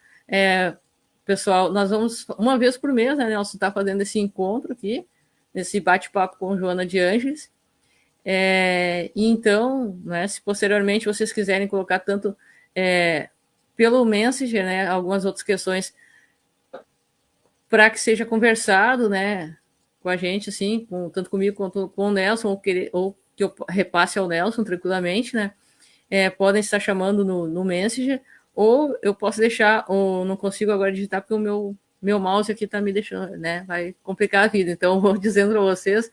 pessoal, nós vamos, uma vez por mês, né, Nelson, está fazendo esse encontro aqui, esse bate-papo com Joana de Ângeles. E então, né, se posteriormente vocês quiserem colocar tanto pelo Messenger, né, algumas outras questões para que seja conversado, né, com a gente, assim, tanto comigo quanto com o Nelson, ou que eu repasse ao Nelson tranquilamente, né, podem estar chamando no Messenger, ou eu posso deixar, ou não consigo agora digitar porque o meu mouse aqui está me deixando, né, vai complicar a vida, então eu vou dizendo para vocês,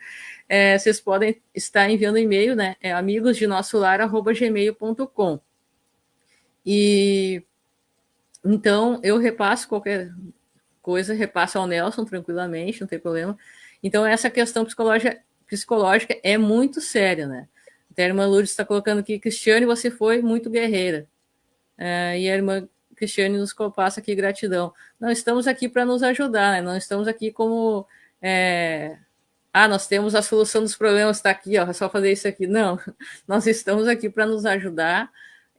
vocês podem estar enviando e-mail, né, amigosdenossolar@gmail.com. E então eu repasso qualquer coisa, repasso ao Nelson tranquilamente, não tem problema. Então essa questão psicológica é muito séria, né? Até a irmã Lourdes está colocando aqui, Cristiane, você foi muito guerreira. E a irmã Cristiane nos passa aqui gratidão. Não estamos aqui para nos ajudar, né? Não estamos aqui como nós temos a solução dos problemas, está aqui, ó, é só fazer isso aqui. Não, nós estamos aqui para nos ajudar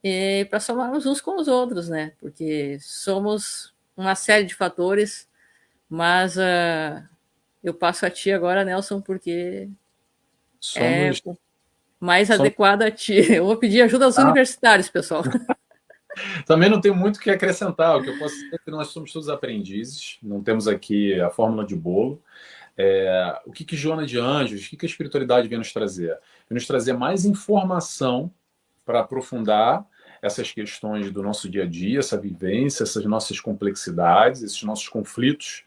e para somarmos uns com os outros, né? Porque somos uma série de fatores, mas eu passo a ti agora, Nelson, porque somos mais adequado a ti. Eu vou pedir ajuda aos universitários, pessoal. Também não tenho muito o que acrescentar. O que eu posso dizer é que nós somos todos aprendizes, não temos aqui a fórmula de bolo. O que Joana de Anjos, o que a espiritualidade vem nos trazer? Vem nos trazer mais informação para aprofundar essas questões do nosso dia a dia, essa vivência, essas nossas complexidades, esses nossos conflitos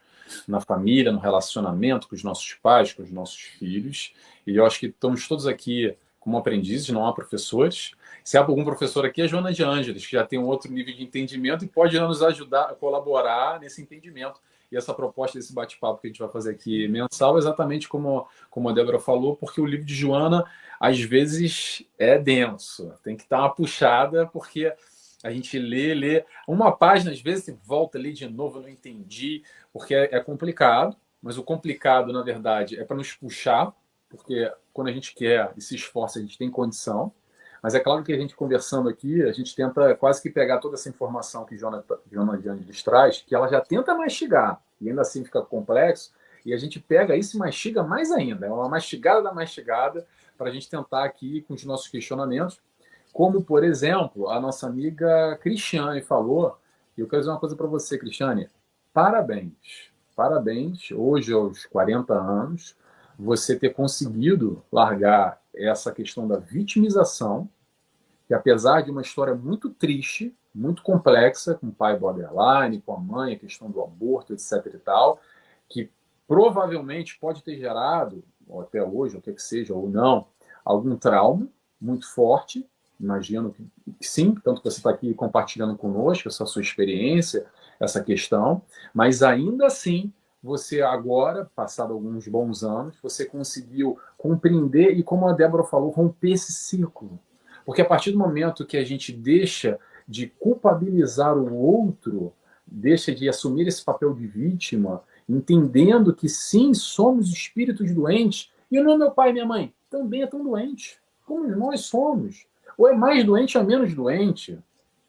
na família, no relacionamento com os nossos pais, com os nossos filhos. E eu acho que estamos todos aqui como aprendizes, não há professores. Se há algum professor aqui, é Joana de Ângeles, que já tem um outro nível de entendimento e pode nos ajudar a colaborar nesse entendimento. E essa proposta desse bate-papo que a gente vai fazer aqui mensal, exatamente como a Débora falou, porque o livro de Joana, às vezes, é denso. Tem que dar uma puxada, porque a gente lê uma página, às vezes você volta a ler de novo, eu não entendi, porque é complicado, mas o complicado, na verdade, é para nos puxar, porque quando a gente quer e se esforça, a gente tem condição. Mas é claro que a gente conversando aqui, a gente tenta quase que pegar toda essa informação que Joana de Ângeles traz, que ela já tenta mastigar, e ainda assim fica complexo, e a gente pega isso e mastiga mais ainda. É uma mastigada da mastigada para a gente tentar aqui com os nossos questionamentos. Como, por exemplo, a nossa amiga Cristiane falou, e eu quero dizer uma coisa para você, Cristiane, parabéns. Parabéns, hoje aos 40 anos, você ter conseguido largar essa questão da vitimização, que apesar de uma história muito triste, muito complexa, com o pai borderline, com a mãe, a questão do aborto, etc e tal, que provavelmente pode ter gerado, ou até hoje, ou o que seja, ou não, algum trauma muito forte, imagino que sim, tanto que você está aqui compartilhando conosco essa sua experiência, essa questão, mas ainda assim, você agora, passado alguns bons anos, você conseguiu compreender e, como a Débora falou, romper esse ciclo. Porque a partir do momento que a gente deixa de culpabilizar o outro, deixa de assumir esse papel de vítima, entendendo que sim, somos espíritos doentes, e não meu pai e minha mãe também é tão doente, como nós somos. Ou é mais doente ou é menos doente.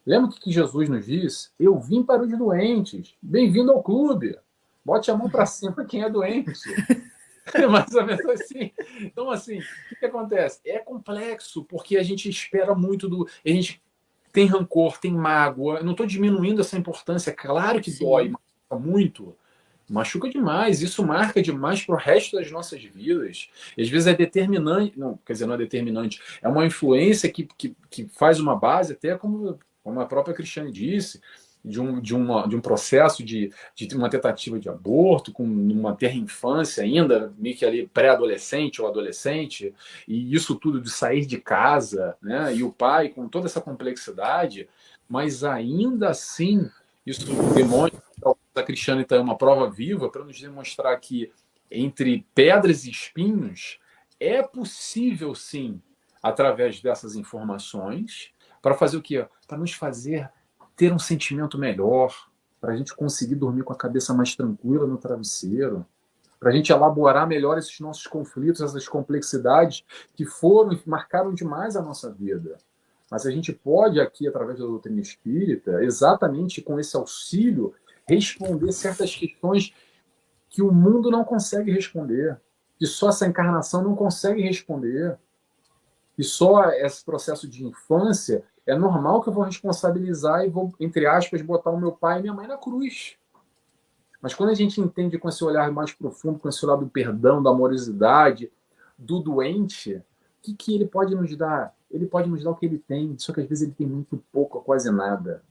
Lembra o que Jesus nos diz? Eu vim para os doentes. Bem-vindo ao clube. Bote a mão para cima quem é doente. É mais ou menos assim. Então, assim, o que acontece? É complexo, porque a gente espera muito do... A gente tem rancor, tem mágoa. Eu não estou diminuindo essa importância. Claro que sim, dói, machuca muito. Machuca demais. Isso marca demais para o resto das nossas vidas. E às vezes é determinante... Não, quer dizer, não é determinante. É uma influência que faz uma base, até como a própria Cristiane disse, de um processo de uma tentativa de aborto, com uma terra infância ainda, meio que ali pré-adolescente ou adolescente, e isso tudo de sair de casa, né? E o pai com toda essa complexidade, mas ainda assim, isso demonstra, a Cristiane está uma prova viva para nos demonstrar que entre pedras e espinhos é possível sim, através dessas informações, para fazer o quê? Para nos fazer ter um sentimento melhor, para a gente conseguir dormir com a cabeça mais tranquila no travesseiro, para a gente elaborar melhor esses nossos conflitos, essas complexidades que foram e marcaram demais a nossa vida. Mas a gente pode aqui, através da doutrina espírita, exatamente com esse auxílio, responder certas questões que o mundo não consegue responder, que só essa encarnação não consegue responder, e só esse processo de infância é normal que eu vou responsabilizar e vou, entre aspas, botar o meu pai e minha mãe na cruz. Mas quando a gente entende com esse olhar mais profundo, com esse olhar do perdão, da amorosidade, do doente, o que ele pode nos dar? Ele pode nos dar o que ele tem, só que às vezes ele tem muito pouco, quase nada.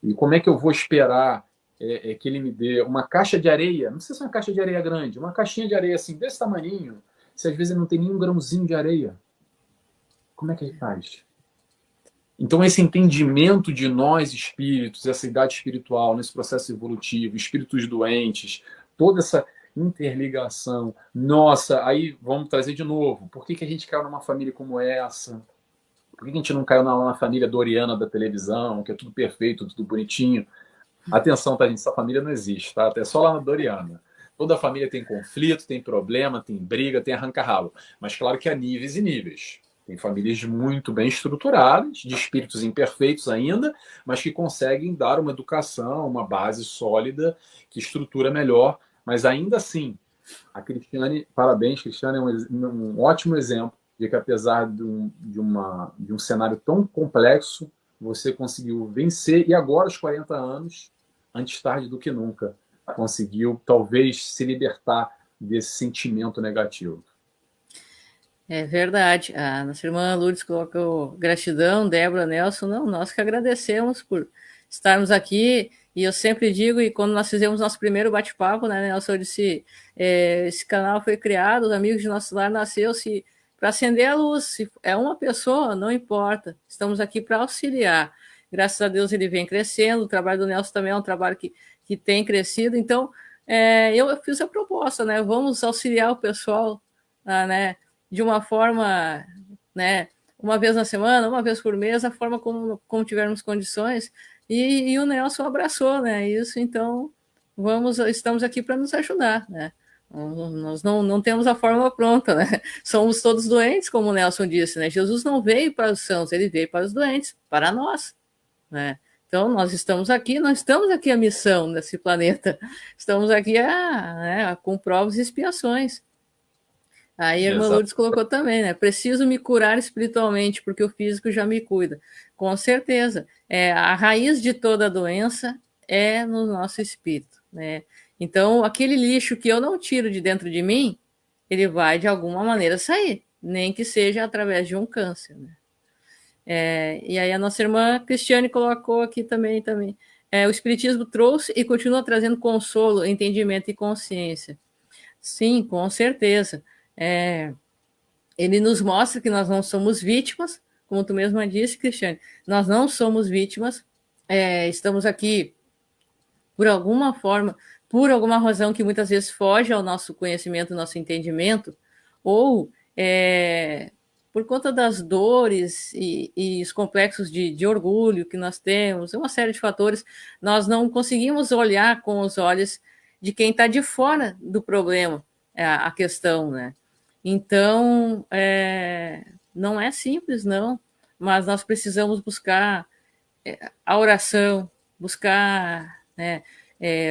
E como é que eu vou esperar que ele me dê uma caixa de areia? Não precisa ser uma caixa de areia grande, uma caixinha de areia assim, desse tamanhinho, se às vezes ele não tem nenhum grãozinho de areia. Como é que ele faz? Então, esse entendimento de nós, espíritos, essa idade espiritual, nesse processo evolutivo, espíritos doentes, toda essa interligação, nossa, aí vamos trazer de novo, por que a gente caiu numa família como essa? Por que a gente não caiu na família Doriana da televisão, que é tudo perfeito, tudo bonitinho? Atenção, tá, gente? Essa família não existe, tá? É só lá na Doriana. Toda família tem conflito, tem problema, tem briga, tem arranca-rabo. Mas claro que há níveis e níveis. Tem famílias muito bem estruturadas, de espíritos imperfeitos ainda, mas que conseguem dar uma educação, uma base sólida, que estrutura melhor. Mas ainda assim, a Cristiane, parabéns, Cristiane é um ótimo exemplo de que apesar de um cenário tão complexo, você conseguiu vencer e agora, aos 40 anos, antes tarde do que nunca, conseguiu talvez se libertar desse sentimento negativo. É verdade. A nossa irmã Lourdes colocou gratidão, Débora, Nelson. Não, nós que agradecemos por estarmos aqui. E eu sempre digo, e quando nós fizemos nosso primeiro bate-papo, né, Nelson, eu disse, esse canal foi criado, os Amigos de Nosso Lar nasceu-se para acender a luz. Se é uma pessoa, não importa. Estamos aqui para auxiliar. Graças a Deus ele vem crescendo. O trabalho do Nelson também é um trabalho que tem crescido. Então, eu fiz a proposta, né? Vamos auxiliar o pessoal, né? De uma forma, né, uma vez na semana, uma vez por mês, a forma como tivermos condições, e o Nelson abraçou, né, isso, então estamos aqui para nos ajudar, né, nós não temos a fórmula pronta, né, somos todos doentes, como o Nelson disse, né, Jesus não veio para os sãos, ele veio para os doentes, para nós, né, então nós estamos aqui a missão nesse planeta, estamos aqui com provas e expiações. Aí a irmã Lourdes colocou também, né? Preciso me curar espiritualmente, porque o físico já me cuida. Com certeza. A raiz de toda doença é no nosso espírito, né? Então, aquele lixo que eu não tiro de dentro de mim, ele vai, de alguma maneira, sair. Nem que seja através de um câncer, né? E aí a nossa irmã Cristiane colocou aqui também. O Espiritismo trouxe e continua trazendo consolo, entendimento e consciência. Sim, com certeza. Ele nos mostra que nós não somos vítimas, como tu mesma disse, Cristiane, nós não somos vítimas, estamos aqui por alguma forma, por alguma razão que muitas vezes foge ao nosso conhecimento, ao nosso entendimento, ou por conta das dores e os complexos de orgulho que nós temos, uma série de fatores, nós não conseguimos olhar com os olhos de quem está de fora do problema, a questão, né? Então, não é simples, não, mas nós precisamos buscar a oração, buscar, né,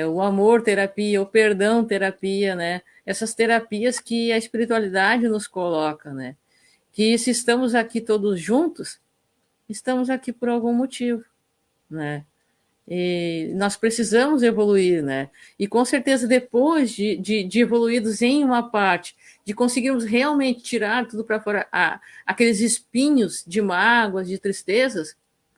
o amor terapia, o perdão terapia, né, essas terapias que a espiritualidade nos coloca, né, que se estamos aqui todos juntos, estamos aqui por algum motivo, né, e nós precisamos evoluir, né? E com certeza depois de evoluídos em uma parte, de conseguirmos realmente tirar tudo para fora, aqueles espinhos de mágoas, de tristezas,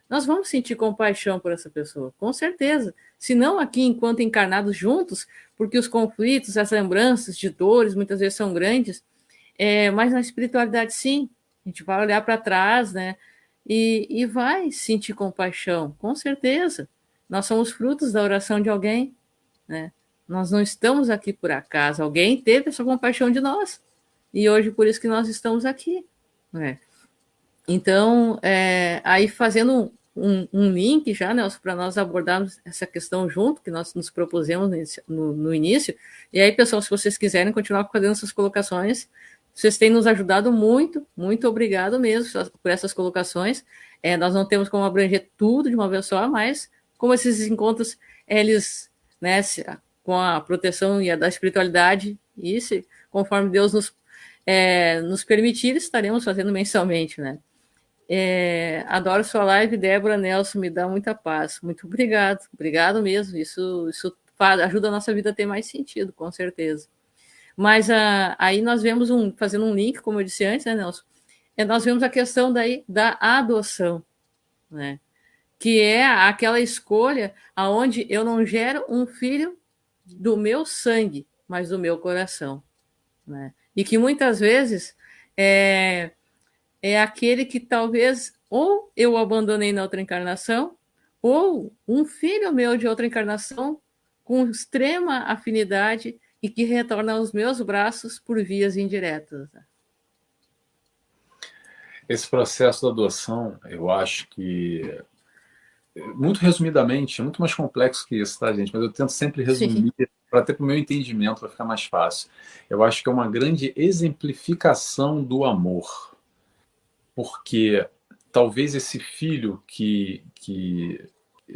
nós vamos sentir compaixão por essa pessoa, com certeza. Se não aqui enquanto encarnados juntos, porque os conflitos, as lembranças de dores muitas vezes são grandes, mas na espiritualidade sim, a gente vai olhar para trás, né? E vai sentir compaixão, com certeza. Nós somos frutos da oração de alguém, né? Nós não estamos aqui por acaso. Alguém teve essa compaixão de nós. E hoje, por isso que nós estamos aqui, né? Então, aí fazendo um link já, Nelson, para nós abordarmos essa questão junto, que nós nos propusemos no início. E aí, pessoal, se vocês quiserem continuar fazendo essas colocações, vocês têm nos ajudado muito, muito obrigado mesmo por essas colocações. Nós não temos como abranger tudo de uma vez só, mas como esses encontros, eles, né, com a proteção e a da espiritualidade, e conforme Deus nos permitir, estaremos fazendo mensalmente, né? Adoro sua live, Débora, Nelson, me dá muita paz. Muito obrigado mesmo. Isso ajuda a nossa vida a ter mais sentido, com certeza. Mas aí nós vemos fazendo um link, como eu disse antes, né, Nelson? Nós vemos a questão daí da adoção, né? Que é aquela escolha aonde eu não gero um filho do meu sangue, mas do meu coração, né? E que muitas vezes é aquele que talvez ou eu abandonei na outra encarnação, ou um filho meu de outra encarnação com extrema afinidade e que retorna aos meus braços por vias indiretas. Esse processo da adoção, eu acho que, muito resumidamente, é muito mais complexo que isso, tá, gente? Mas eu tento sempre resumir para ter para o meu entendimento, para ficar mais fácil. Eu acho que é uma grande exemplificação do amor. Porque talvez esse filho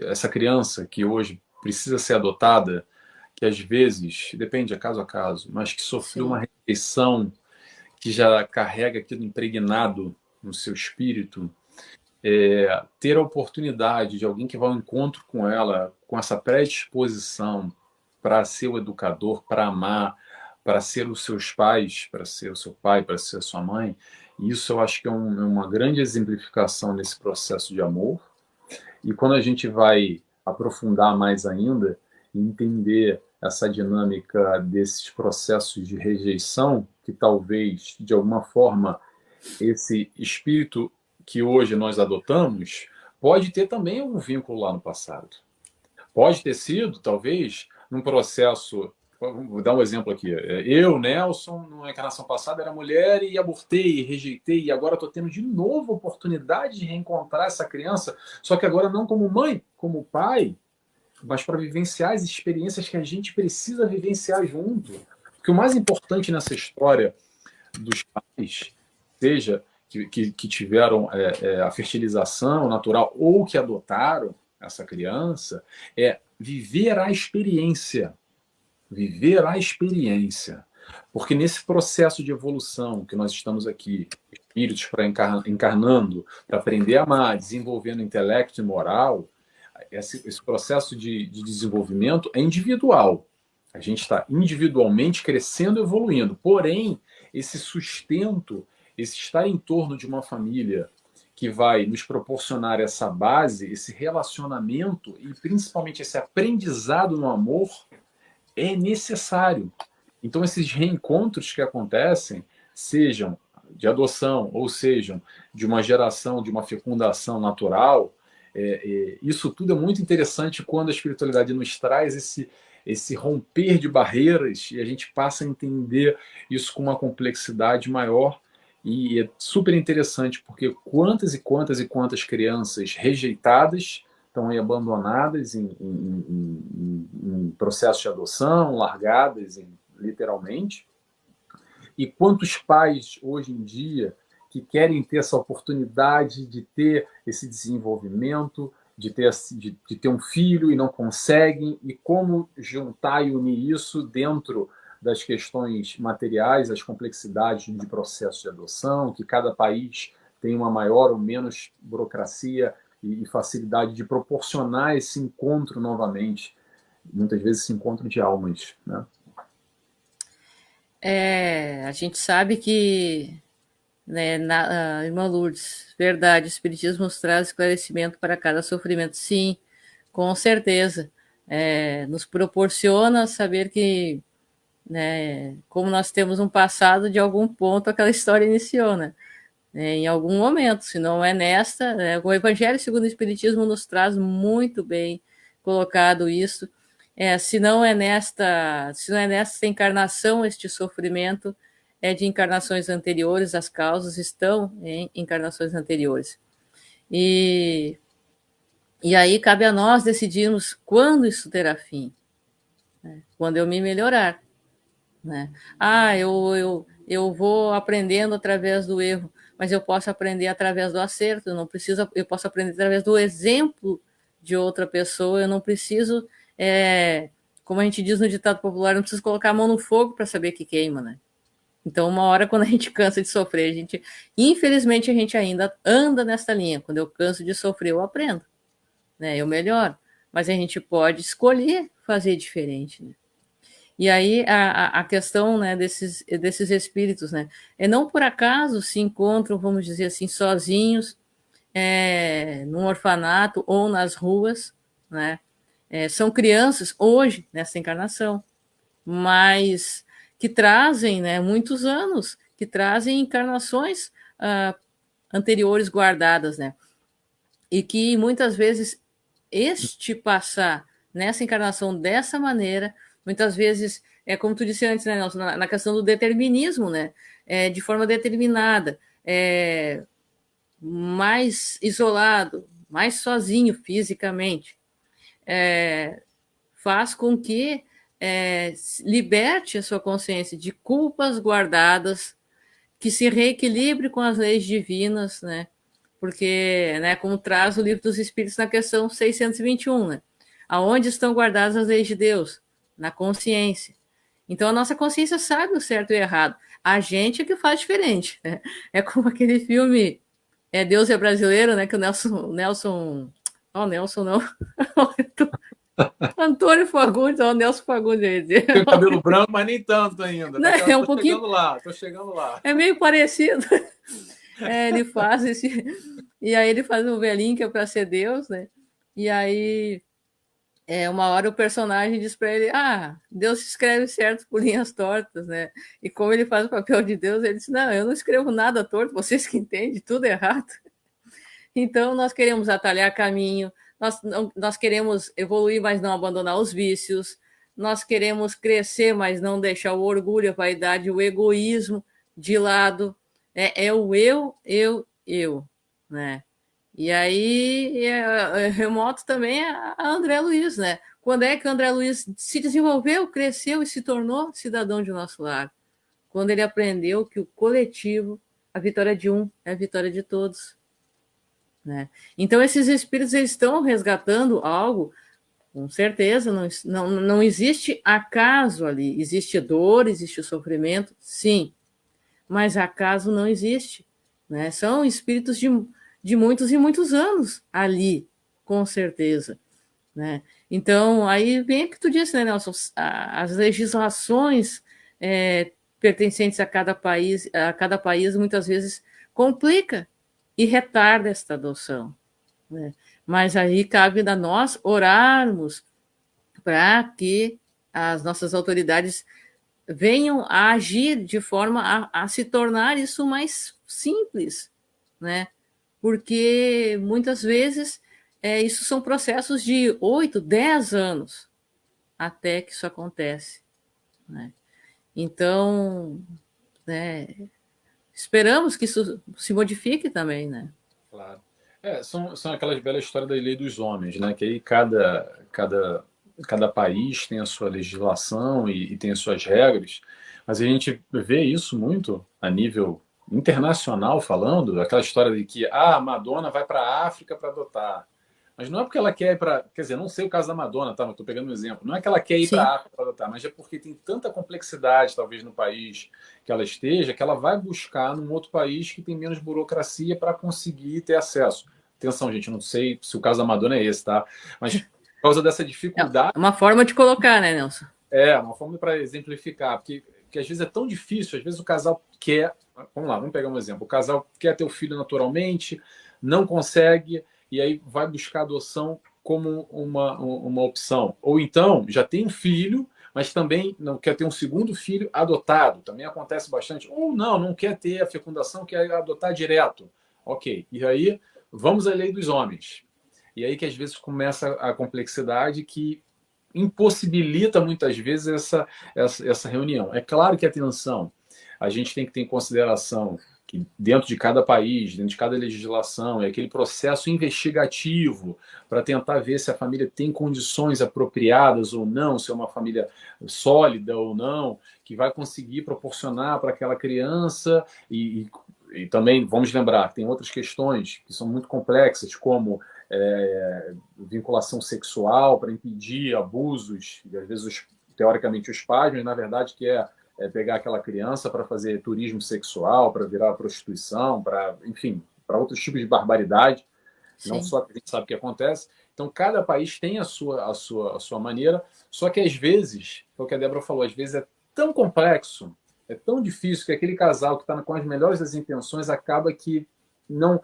essa criança que hoje precisa ser adotada, que às vezes, depende, é caso a caso, mas que sofreu uma rejeição, que já carrega aquilo impregnado no seu espírito, ter a oportunidade de alguém que vai ao encontro com ela, com essa predisposição para ser o educador, para amar, para ser os seus pais, para ser o seu pai, para ser a sua mãe, isso eu acho que é uma grande exemplificação nesse processo de amor. E quando a gente vai aprofundar mais ainda e entender essa dinâmica desses processos de rejeição, que talvez, de alguma forma, esse espírito que hoje nós adotamos pode ter também um vínculo lá no passado. Pode ter sido, talvez, num processo. Vou dar um exemplo aqui. Eu, Nelson, numa encarnação passada, era mulher e abortei, rejeitei, e agora estou tendo de novo a oportunidade de reencontrar essa criança, só que agora não como mãe, como pai, mas para vivenciar as experiências que a gente precisa vivenciar junto. Porque o mais importante nessa história dos pais, seja que tiveram a fertilização natural ou que adotaram essa criança, é viver a experiência. Viver a experiência. Porque nesse processo de evolução que nós estamos aqui, espíritos para encarnando, para aprender a amar, desenvolvendo intelecto e moral, esse processo de desenvolvimento é individual. A gente está individualmente crescendo e evoluindo. Porém, esse sustento, esse estar em torno de uma família que vai nos proporcionar essa base, esse relacionamento e principalmente esse aprendizado no amor, é necessário. Então, esses reencontros que acontecem, sejam de adoção ou sejam de uma geração, de uma fecundação natural, isso tudo é muito interessante quando a espiritualidade nos traz esse romper de barreiras e a gente passa a entender isso com uma complexidade maior. E é super interessante porque quantas e quantas e quantas crianças rejeitadas estão aí abandonadas em processo de adoção, largadas literalmente. E quantos pais hoje em dia que querem ter essa oportunidade de ter esse desenvolvimento, de ter um filho e não conseguem, e como juntar e unir isso dentro das questões materiais, as complexidades de processo de adoção, que cada país tem uma maior ou menos burocracia e facilidade de proporcionar esse encontro novamente, muitas vezes esse encontro de almas, né? A gente sabe que, né, irmã Lourdes, verdade, o Espiritismo nos traz esclarecimento para cada sofrimento. Sim, com certeza. Nos proporciona saber que, né, como nós temos um passado, de algum ponto aquela história iniciou, né? Em algum momento, se não é nesta, o Evangelho segundo o Espiritismo nos traz muito bem colocado isso. Se não é nesta encarnação este sofrimento, é de encarnações anteriores, as causas estão em encarnações anteriores. E E aí cabe a nós decidirmos quando isso terá fim, né? Quando eu me melhorar, né? Eu vou aprendendo através do erro, mas eu posso aprender através do acerto. Eu não preciso, eu posso aprender através do exemplo de outra pessoa. Eu não preciso, como a gente diz no ditado popular, eu não preciso colocar a mão no fogo para saber que queima, né? Então, uma hora, quando a gente cansa de sofrer, infelizmente, a gente ainda anda nessa linha. Quando eu canso de sofrer, eu aprendo, né? Eu melhoro. Mas a gente pode escolher fazer diferente, né? E aí a questão, né, desses espíritos, né, não por acaso se encontram, vamos dizer assim, sozinhos, num orfanato ou nas ruas, né? São crianças hoje nessa encarnação, mas que trazem, né, muitos anos, que trazem encarnações anteriores guardadas, né? E que muitas vezes este passar nessa encarnação dessa maneira, muitas vezes, como tu disse antes, né, Nelson, na questão do determinismo, né? De forma determinada, mais isolado, mais sozinho fisicamente, faz com que liberte a sua consciência de culpas guardadas, que se reequilibre com as leis divinas, né? Porque, né, como traz o Livro dos Espíritos na questão 621, né? Aonde estão guardadas as leis de Deus? Na consciência. Então, a nossa consciência sabe o certo e o errado. A gente é que faz diferente, né? É como aquele filme Deus é Brasileiro, né? Que o Nelson não. Antônio Fagundes, o Nelson Fagundes. Tem cabelo branco, mas nem tanto ainda. Não, Daqui a um tô pouquinho... chegando lá, tô chegando lá. É meio parecido. Ele faz esse... E aí ele faz um velhinho que é para ser Deus, né? E aí, uma hora o personagem diz para ele, Deus se escreve certo por linhas tortas, né? E como ele faz o papel de Deus, ele diz, não, eu não escrevo nada torto, vocês que entendem, tudo errado. Então, nós queremos atalhar caminho, nós queremos evoluir, mas não abandonar os vícios, nós queremos crescer, mas não deixar o orgulho, a vaidade, o egoísmo de lado. É o eu, né? E aí, remoto também a André Luiz, né? Quando é que o André Luiz se desenvolveu, cresceu e se tornou cidadão de nosso lar? Quando ele aprendeu que o coletivo, a vitória de um é a vitória de todos, né? Então, esses espíritos eles estão resgatando algo, com certeza, não existe acaso ali. Existe dor, existe sofrimento, sim, mas acaso não existe, né? São espíritos de muitos e muitos anos ali, com certeza, né? Então, aí vem o que tu disse, né, Nelson? As legislações pertencentes a cada país muitas vezes complica e retarda esta adoção, né? Mas aí cabe a nós orarmos para que as nossas autoridades venham a agir de forma a se tornar isso mais simples, né? Porque muitas vezes isso são processos de 8, 10 anos até que isso acontece, né? Então, né, esperamos que isso se modifique também, né? Claro. São aquelas belas histórias da lei dos homens, né? Que aí cada país tem a sua legislação e tem as suas regras, mas a gente vê isso muito a nível internacional falando, aquela história de que a Madonna vai para a África para adotar. Mas não é porque ela quer ir para. Quer dizer, não sei o caso da Madonna, tá? Mas estou pegando um exemplo. Não é que ela quer ir para Sim. a África para adotar, mas é porque tem tanta complexidade, talvez, no país que ela esteja, que ela vai buscar num outro país que tem menos burocracia para conseguir ter acesso. Atenção, gente, não sei se o caso da Madonna é esse, tá? Mas por causa dessa dificuldade. É uma forma de colocar, né, Nelson? Uma forma para exemplificar, porque às vezes é tão difícil, às vezes o casal quer. Vamos lá, vamos pegar um exemplo. O casal quer ter o filho naturalmente, não consegue, e aí vai buscar adoção como uma opção. Ou então já tem um filho, mas também não quer ter um segundo filho adotado. Também acontece bastante. Ou não quer ter a fecundação, quer adotar direto. Ok. E aí vamos à lei dos homens. E aí que às vezes começa a complexidade que impossibilita muitas vezes essa reunião. É claro que, atenção, a gente tem que ter em consideração que dentro de cada país, dentro de cada legislação, é aquele processo investigativo para tentar ver se a família tem condições apropriadas ou não, se é uma família sólida ou não, que vai conseguir proporcionar para aquela criança e também, vamos lembrar, tem outras questões que são muito complexas, como vinculação sexual para impedir abusos, e às vezes, teoricamente, os pais, mas na verdade que é pegar aquela criança para fazer turismo sexual, para virar prostituição, para, enfim, para outros tipos de barbaridade, Sim. não só que a gente sabe o que acontece. Então, cada país tem a sua maneira, só que às vezes, foi o que a Débora falou, às vezes é tão complexo, é tão difícil que aquele casal que está com as melhores das intenções acaba que não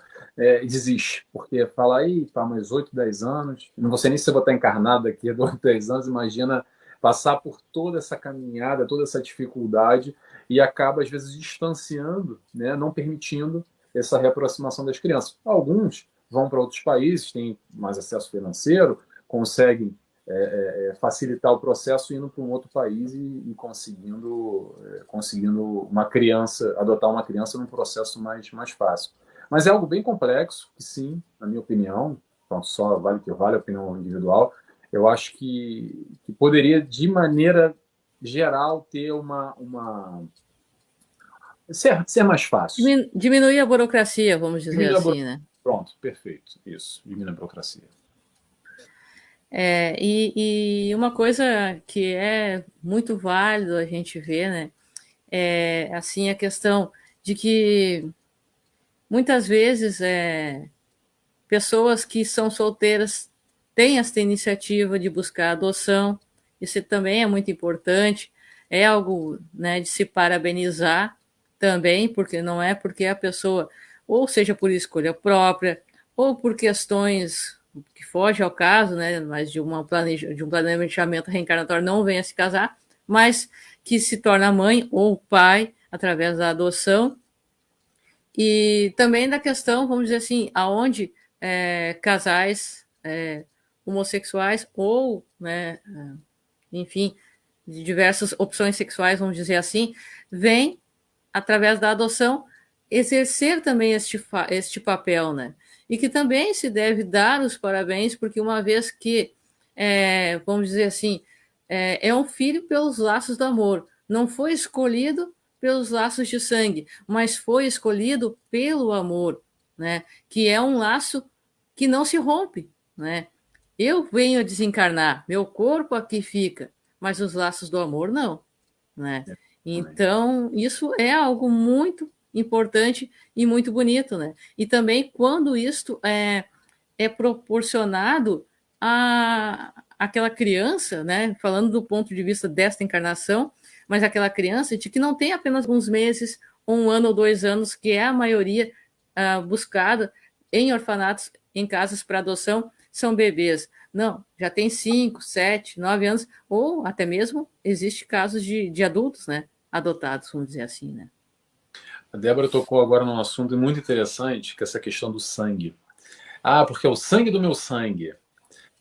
desiste, porque fala, aí, tá, mais 8, 10 anos, não sei nem se eu vou estar encarnado daqui a 8, 10 anos, imagina passar por toda essa caminhada, toda essa dificuldade, e acaba, às vezes, distanciando, né, não permitindo essa reaproximação das crianças. Alguns vão para outros países, têm mais acesso financeiro, conseguem facilitar o processo indo para um outro país e conseguindo uma criança, adotar uma criança num processo mais fácil. Mas é algo bem complexo, que sim, na minha opinião, então só vale que vale a opinião individual, eu acho que poderia, de maneira geral, ter ser mais fácil. Diminuir a burocracia, vamos dizer assim, né? Pronto, perfeito. Isso, diminuir a burocracia. E uma coisa que é muito válido a gente ver, né? É assim, a questão de que muitas vezes pessoas que são solteiras têm essa iniciativa de buscar adoção. Isso também é muito importante. É algo, né, de se parabenizar também, porque não é porque a pessoa, ou seja por escolha própria, ou por questões que fogem ao caso, né, mas de um planejamento reencarnatório não venha se casar, mas que se torna mãe ou pai através da adoção. E também da questão, vamos dizer assim, aonde casais homossexuais ou, né, enfim, de diversas opções sexuais, vamos dizer assim, vêm, através da adoção, exercer também este papel, né? E que também se deve dar os parabéns, porque uma vez que, vamos dizer assim, é um filho pelos laços do amor, não foi escolhido pelos laços de sangue, mas foi escolhido pelo amor, né? Que é um laço que não se rompe, né? Eu venho a desencarnar, meu corpo aqui fica, mas os laços do amor não, né? Então, isso é algo muito importante e muito bonito, né? E também quando isto é proporcionado a aquela criança, né? Falando do ponto de vista desta encarnação, mas aquela criança de que não tem apenas alguns meses, 1 ano ou 2 anos, que é a maioria buscada em orfanatos, em casas para adoção, são bebês. Não, já tem 5, 7, 9 anos, ou até mesmo existe casos de adultos, né? Adotados, vamos dizer assim, né? A Débora tocou agora num assunto muito interessante, que é essa questão do sangue. Ah, porque é o sangue do meu sangue.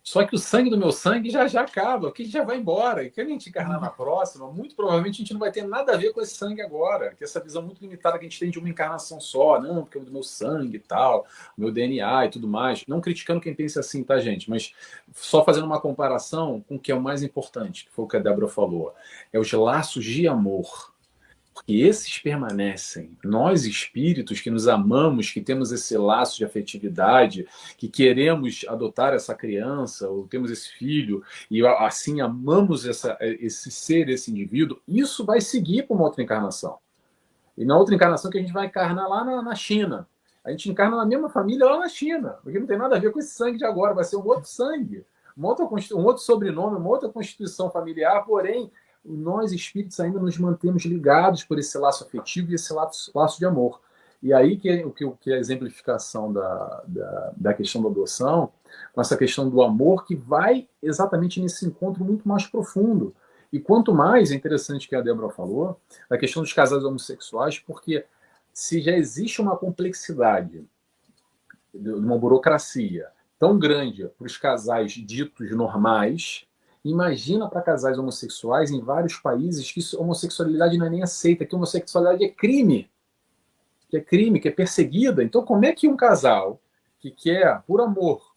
Só que o sangue do meu sangue já acaba, porque a gente já vai embora. E quando a gente encarnar na próxima, muito provavelmente a gente não vai ter nada a ver com esse sangue agora. Que essa visão muito limitada que a gente tem de uma encarnação só. Não, porque é do meu sangue e tal, meu DNA e tudo mais. Não criticando quem pensa assim, tá, gente? Mas só fazendo uma comparação com o que é o mais importante, que foi o que a Débora falou. É os laços de amor. Porque esses permanecem. Nós, espíritos que nos amamos, que temos esse laço de afetividade, que queremos adotar essa criança, ou temos esse filho, e assim amamos esse ser, esse indivíduo, isso vai seguir para uma outra encarnação. E na outra encarnação que a gente vai encarnar lá na China. A gente encarna na mesma família lá na China, porque não tem nada a ver com esse sangue de agora, vai ser um outro sangue, um outro sobrenome, uma outra constituição familiar, porém nós espíritos ainda nos mantemos ligados por esse laço afetivo e esse laço de amor. E aí que é a exemplificação da questão da adoção, com essa questão do amor que vai exatamente nesse encontro muito mais profundo. E quanto mais, é interessante que a Débora falou, a questão dos casais homossexuais, porque se já existe uma complexidade, uma burocracia tão grande para os casais ditos normais, imagina para casais homossexuais em vários países que homossexualidade não é nem aceita, que homossexualidade é crime. que é crime, que é perseguida. Então, como é que um casal que quer, por amor,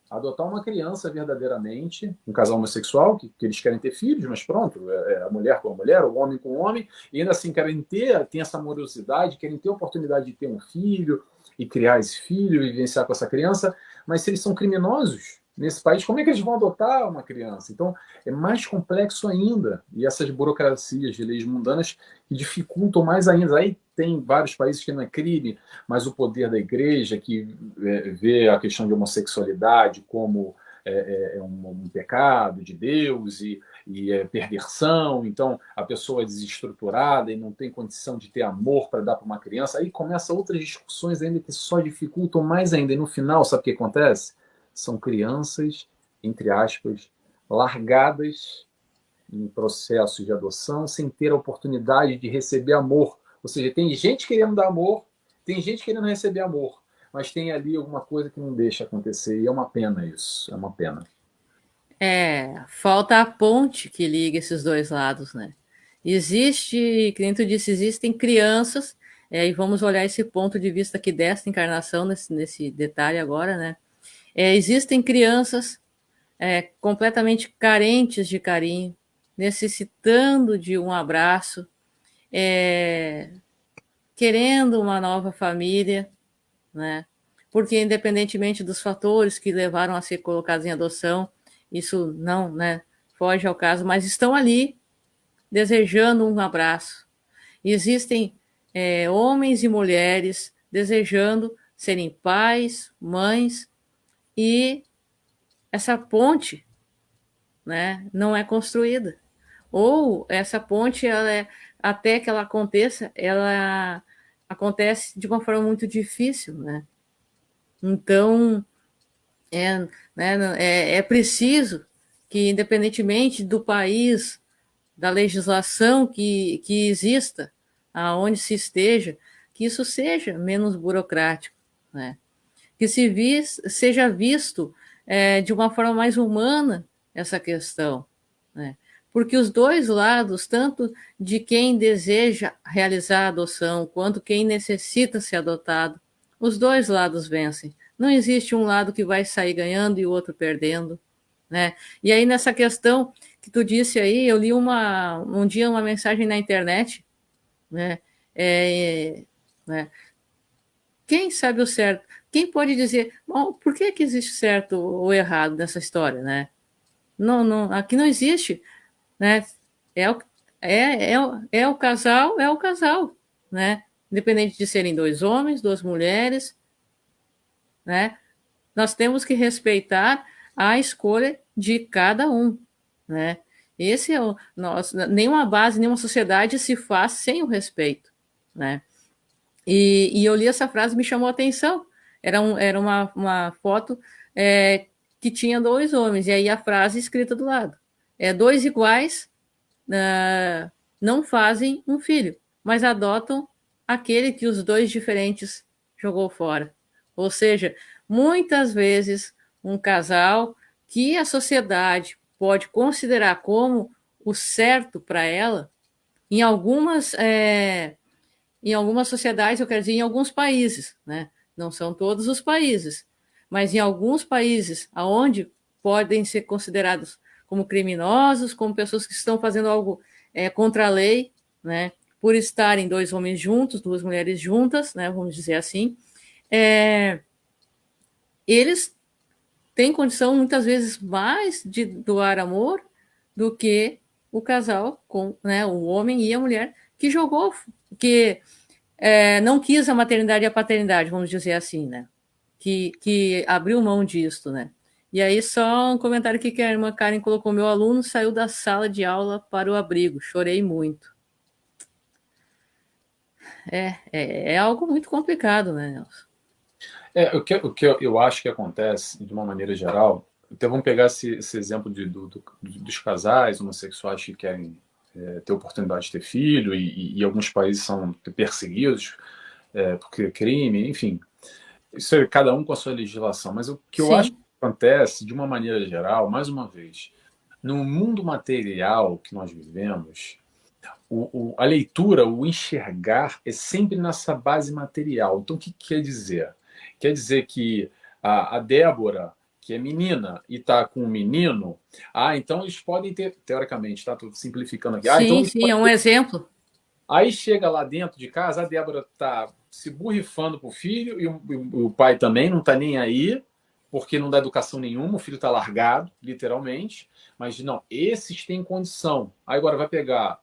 adotar uma criança verdadeiramente, um casal homossexual, que eles querem ter filhos, mas pronto, a mulher com a mulher, o homem com o homem, e ainda assim querem tem essa amorosidade, querem ter a oportunidade de ter um filho e criar esse filho e vivenciar com essa criança, mas se eles são criminosos nesse país, como é que eles vão adotar uma criança? Então, é mais complexo ainda, e essas burocracias de leis mundanas que dificultam mais ainda. Aí tem vários países que não é crime, mas o poder da igreja, que vê a questão de homossexualidade como um pecado de Deus e é perversão, então a pessoa é desestruturada e não tem condição de ter amor para dar para uma criança, aí começa outras discussões ainda que só dificultam mais ainda, e no final, sabe o que acontece? São crianças, entre aspas, largadas em processos de adoção sem ter a oportunidade de receber amor. Ou seja, tem gente querendo dar amor, tem gente querendo receber amor, mas tem ali alguma coisa que não deixa acontecer, e é uma pena isso, é uma pena. Falta a ponte que liga esses dois lados, né? Existe, que nem tu disse, existem crianças, e vamos olhar esse ponto de vista aqui desta encarnação, nesse detalhe agora, né? Existem crianças completamente carentes de carinho, necessitando de um abraço, querendo uma nova família, né? Porque independentemente dos fatores que levaram a ser colocados em adoção, isso não, né, foge ao caso, mas estão ali desejando um abraço. Existem homens e mulheres desejando serem pais, mães, e essa ponte, né, não é construída. Ou essa ponte, até que ela aconteça, ela acontece de uma forma muito difícil, né? Então, é preciso que, independentemente do país, da legislação que exista, aonde se esteja, que isso seja menos burocrático, né? Que seja visto de uma forma mais humana essa questão, né? Porque os dois lados, tanto de quem deseja realizar a adoção, quanto quem necessita ser adotado, os dois lados vencem. Não existe um lado que vai sair ganhando e o outro perdendo, né? E aí, nessa questão que tu disse aí, eu li um dia uma mensagem na internet, né? Né? Quem sabe o certo? Quem pode dizer, bom, por que existe certo ou errado nessa história, né? Não, aqui não existe, né? É o, é o casal, né? Independente de serem dois homens, duas mulheres, né? Nós temos que respeitar a escolha de cada um, né? Esse é nenhuma base, nenhuma sociedade se faz sem o respeito, né? E eu li essa frase, me chamou a atenção. Era uma foto que tinha dois homens, e aí a frase escrita do lado. Dois iguais não fazem um filho, mas adotam aquele que os dois diferentes jogou fora. Ou seja, muitas vezes um casal que a sociedade pode considerar como o certo para ela, em algumas sociedades, eu quero dizer, em alguns países, né? Não são todos os países, mas em alguns países aonde podem ser considerados como criminosos, como pessoas que estão fazendo algo contra a lei, né? Por estarem dois homens juntos, duas mulheres juntas, né? Vamos dizer assim, eles têm condição muitas vezes mais de doar amor do que o casal com, né, o homem e a mulher que jogou, que não quis a maternidade e a paternidade, vamos dizer assim, né? Que abriu mão disso, né? E aí, só um comentário aqui que a irmã Karen colocou: meu aluno saiu da sala de aula para o abrigo, chorei muito. É algo muito complicado, né, Nelson? O que eu acho que acontece, de uma maneira geral, então vamos pegar esse exemplo dos casais homossexuais que querem ter oportunidade de ter filho, e alguns países são perseguidos porque é crime, enfim. Isso é cada um com a sua legislação, mas o que eu acho que acontece, de uma maneira geral, mais uma vez, no mundo material que nós vivemos, a leitura, o enxergar, é sempre nessa base material. Então, o que quer dizer? Quer dizer que a Débora, que é menina e está com um menino, então eles podem ter, teoricamente, tá? Estou simplificando aqui. Então Sim, eles sim, é podem um ter. exemplo. Aí chega lá dentro de casa, a Débora está se borrifando pro filho e o pai também não está nem aí, porque não dá educação nenhuma, o filho está largado, literalmente. Mas não, esses têm condição. Aí agora vai pegar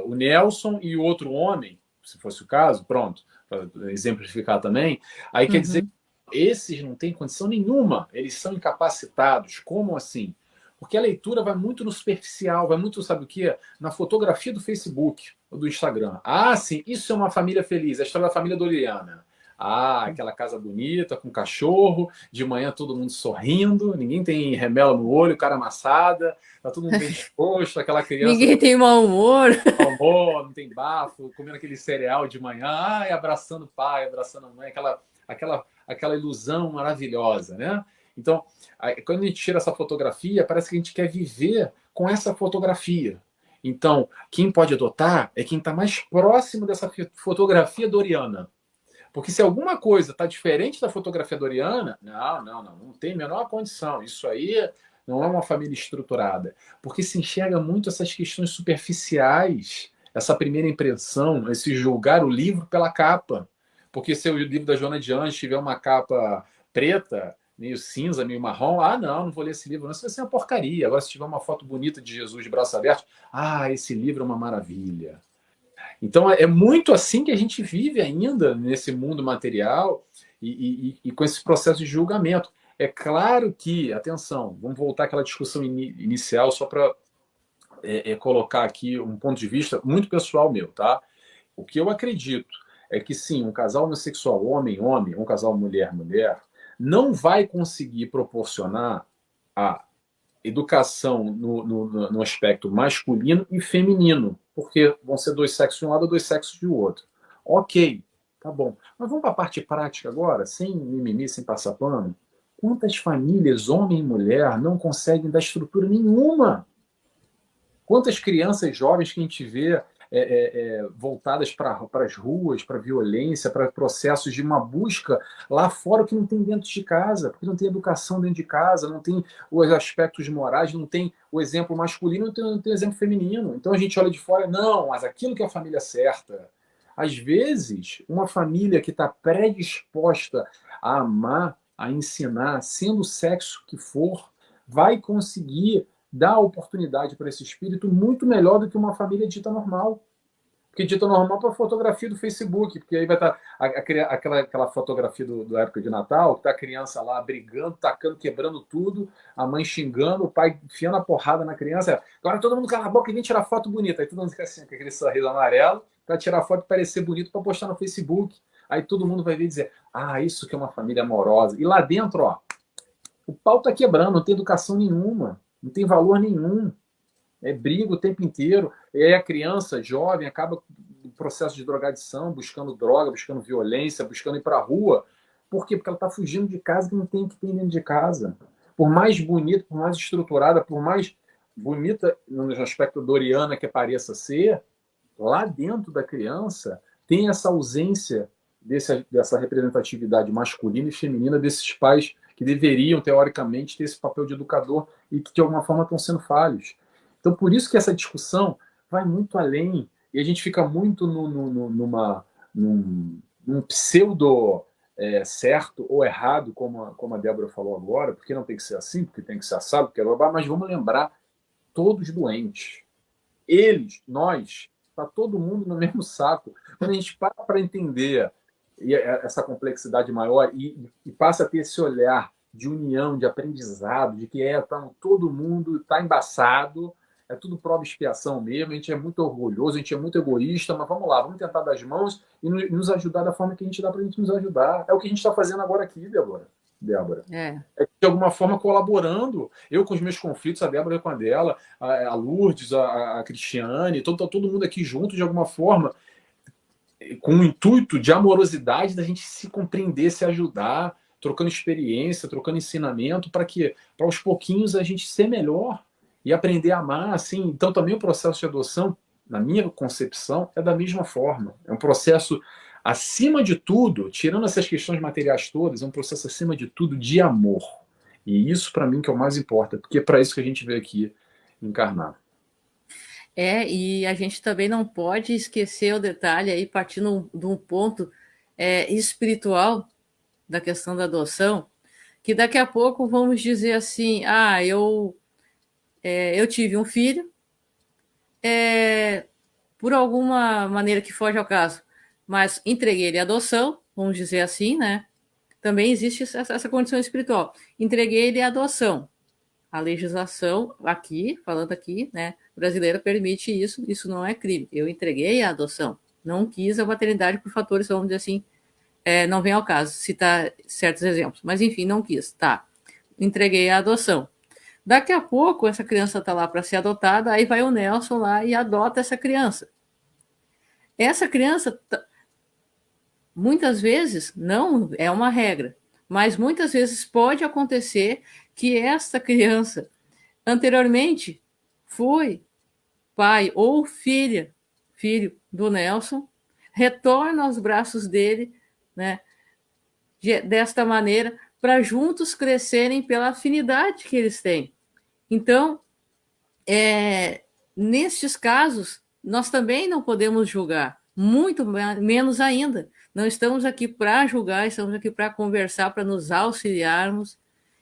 o Nelson e o outro homem, se fosse o caso, pronto, para exemplificar também. Aí quer dizer Uhum. que esses não têm condição nenhuma, eles são incapacitados. Como assim? Porque a leitura vai muito no superficial, vai muito, sabe o quê? Na fotografia do Facebook ou do Instagram. Sim, isso é uma família feliz, a história da família Doriana. Aquela casa bonita, com cachorro, de manhã todo mundo sorrindo, ninguém tem remela no olho, cara amassada, tá todo mundo bem disposto, aquela criança Ninguém tem mau humor. amor, não tem bafo, comendo aquele cereal de manhã, abraçando o pai, abraçando a mãe, aquela ilusão maravilhosa, né? Então, quando a gente tira essa fotografia, parece que a gente quer viver com essa fotografia. Então, quem pode adotar é quem está mais próximo dessa fotografia doriana. Porque se alguma coisa está diferente da fotografia doriana, não tem a menor condição. Isso aí não é uma família estruturada. Porque se enxerga muito essas questões superficiais, essa primeira impressão, esse julgar o livro pela capa. Porque se o livro da Joana de Anjos tiver uma capa preta, meio cinza, meio marrom, não vou ler esse livro, não, isso vai ser uma porcaria. Agora, se tiver uma foto bonita de Jesus de braços abertos, esse livro é uma maravilha. Então, é muito assim que a gente vive ainda nesse mundo material e com esse processo de julgamento. É claro que, atenção, vamos voltar àquela discussão inicial só para colocar aqui um ponto de vista muito pessoal meu, tá? O que eu acredito é que, sim, um casal homossexual, homem-homem, um casal mulher-mulher, não vai conseguir proporcionar a educação no aspecto masculino e feminino, porque vão ser dois sexos de um lado e dois sexos de outro. Ok, tá bom. Mas vamos para a parte prática agora, sem mimimi, sem passar pano. Quantas famílias, homem e mulher, não conseguem dar estrutura nenhuma? Quantas crianças jovens que a gente vê voltadas para as ruas, para violência, para processos de uma busca lá fora que não tem dentro de casa, porque não tem educação dentro de casa, não tem os aspectos morais, não tem o exemplo masculino, não tem o exemplo feminino. Então a gente olha de fora, não, mas aquilo que é a família certa. Às vezes, uma família que está predisposta a amar, a ensinar, sendo o sexo que for, vai conseguir dá oportunidade para esse espírito muito melhor do que uma família dita normal. Porque dita normal para a fotografia do Facebook, porque aí vai estar aquela fotografia da época de Natal, que está a criança lá brigando, tacando, quebrando tudo, a mãe xingando, o pai enfiando a porrada na criança. Agora todo mundo cala a boca e vem tirar foto bonita. Aí todo mundo fica assim, com aquele sorriso amarelo, para tirar foto e parecer bonito para postar no Facebook. Aí todo mundo vai ver e dizer, isso que é uma família amorosa. E lá dentro, o pau tá quebrando, não tem educação nenhuma. Não tem valor nenhum. Briga o tempo inteiro. E aí a criança jovem acaba no processo de drogadição, buscando droga, buscando violência, buscando ir para a rua. Por quê? Porque ela está fugindo de casa que não tem que ter dentro de casa. Por mais bonita, por mais estruturada, por mais bonita no aspecto doriana que pareça ser, lá dentro da criança tem essa ausência dessa representatividade masculina e feminina desses pais que deveriam, teoricamente, ter esse papel de educador e que, de alguma forma, estão sendo falhos. Então, por isso que essa discussão vai muito além e a gente fica muito num pseudo certo ou errado, como a Débora falou agora, porque não tem que ser assim, porque tem que ser assado, porque mas vamos lembrar, todos doentes. Eles, nós, está todo mundo no mesmo saco. Quando a gente para entender essa complexidade maior e passa a ter esse olhar de união, de aprendizado, de que todo mundo está embaçado, é tudo prova e expiação mesmo, a gente é muito orgulhoso, a gente é muito egoísta, mas vamos lá, vamos tentar dar as mãos e nos ajudar da forma que a gente dá para a gente nos ajudar. É o que a gente está fazendo agora aqui, Débora. De alguma forma colaborando, eu com os meus conflitos, a Débora com a dela, a Lourdes, a Cristiane, todo mundo aqui junto, de alguma forma, com o intuito de amorosidade, da gente se compreender, se ajudar, trocando experiência, trocando ensinamento, para aos pouquinhos a gente ser melhor e aprender a amar. Assim. Então também o processo de adoção na minha concepção, é da mesma forma. É um processo, acima de tudo, tirando essas questões materiais todas, é um processo, acima de tudo, de amor. E isso, para mim, que é o mais importa, porque é para isso que a gente veio aqui encarnar. E a gente também não pode esquecer o detalhe aí, partindo de um ponto espiritual da questão da adoção, que daqui a pouco vamos dizer assim, eu tive um filho, por alguma maneira que foge ao caso, mas entreguei ele à adoção, vamos dizer assim, né? Também existe essa condição espiritual. Entreguei ele à adoção. A legislação aqui, falando aqui, né, brasileira permite isso, isso não é crime. Eu entreguei a adoção, não quis a maternidade por fatores, vamos dizer assim, não vem ao caso citar certos exemplos, mas enfim, não quis, tá. Entreguei a adoção. Daqui a pouco, essa criança está lá para ser adotada, aí vai o Nelson lá e adota essa criança. Essa criança, muitas vezes, não é uma regra, mas muitas vezes pode acontecer que esta criança anteriormente foi pai ou filho do Nelson, retorna aos braços dele, né, desta maneira, para juntos crescerem pela afinidade que eles têm. Então, nestes casos, nós também não podemos julgar, muito menos ainda. Não estamos aqui para julgar, estamos aqui para conversar, para nos auxiliarmos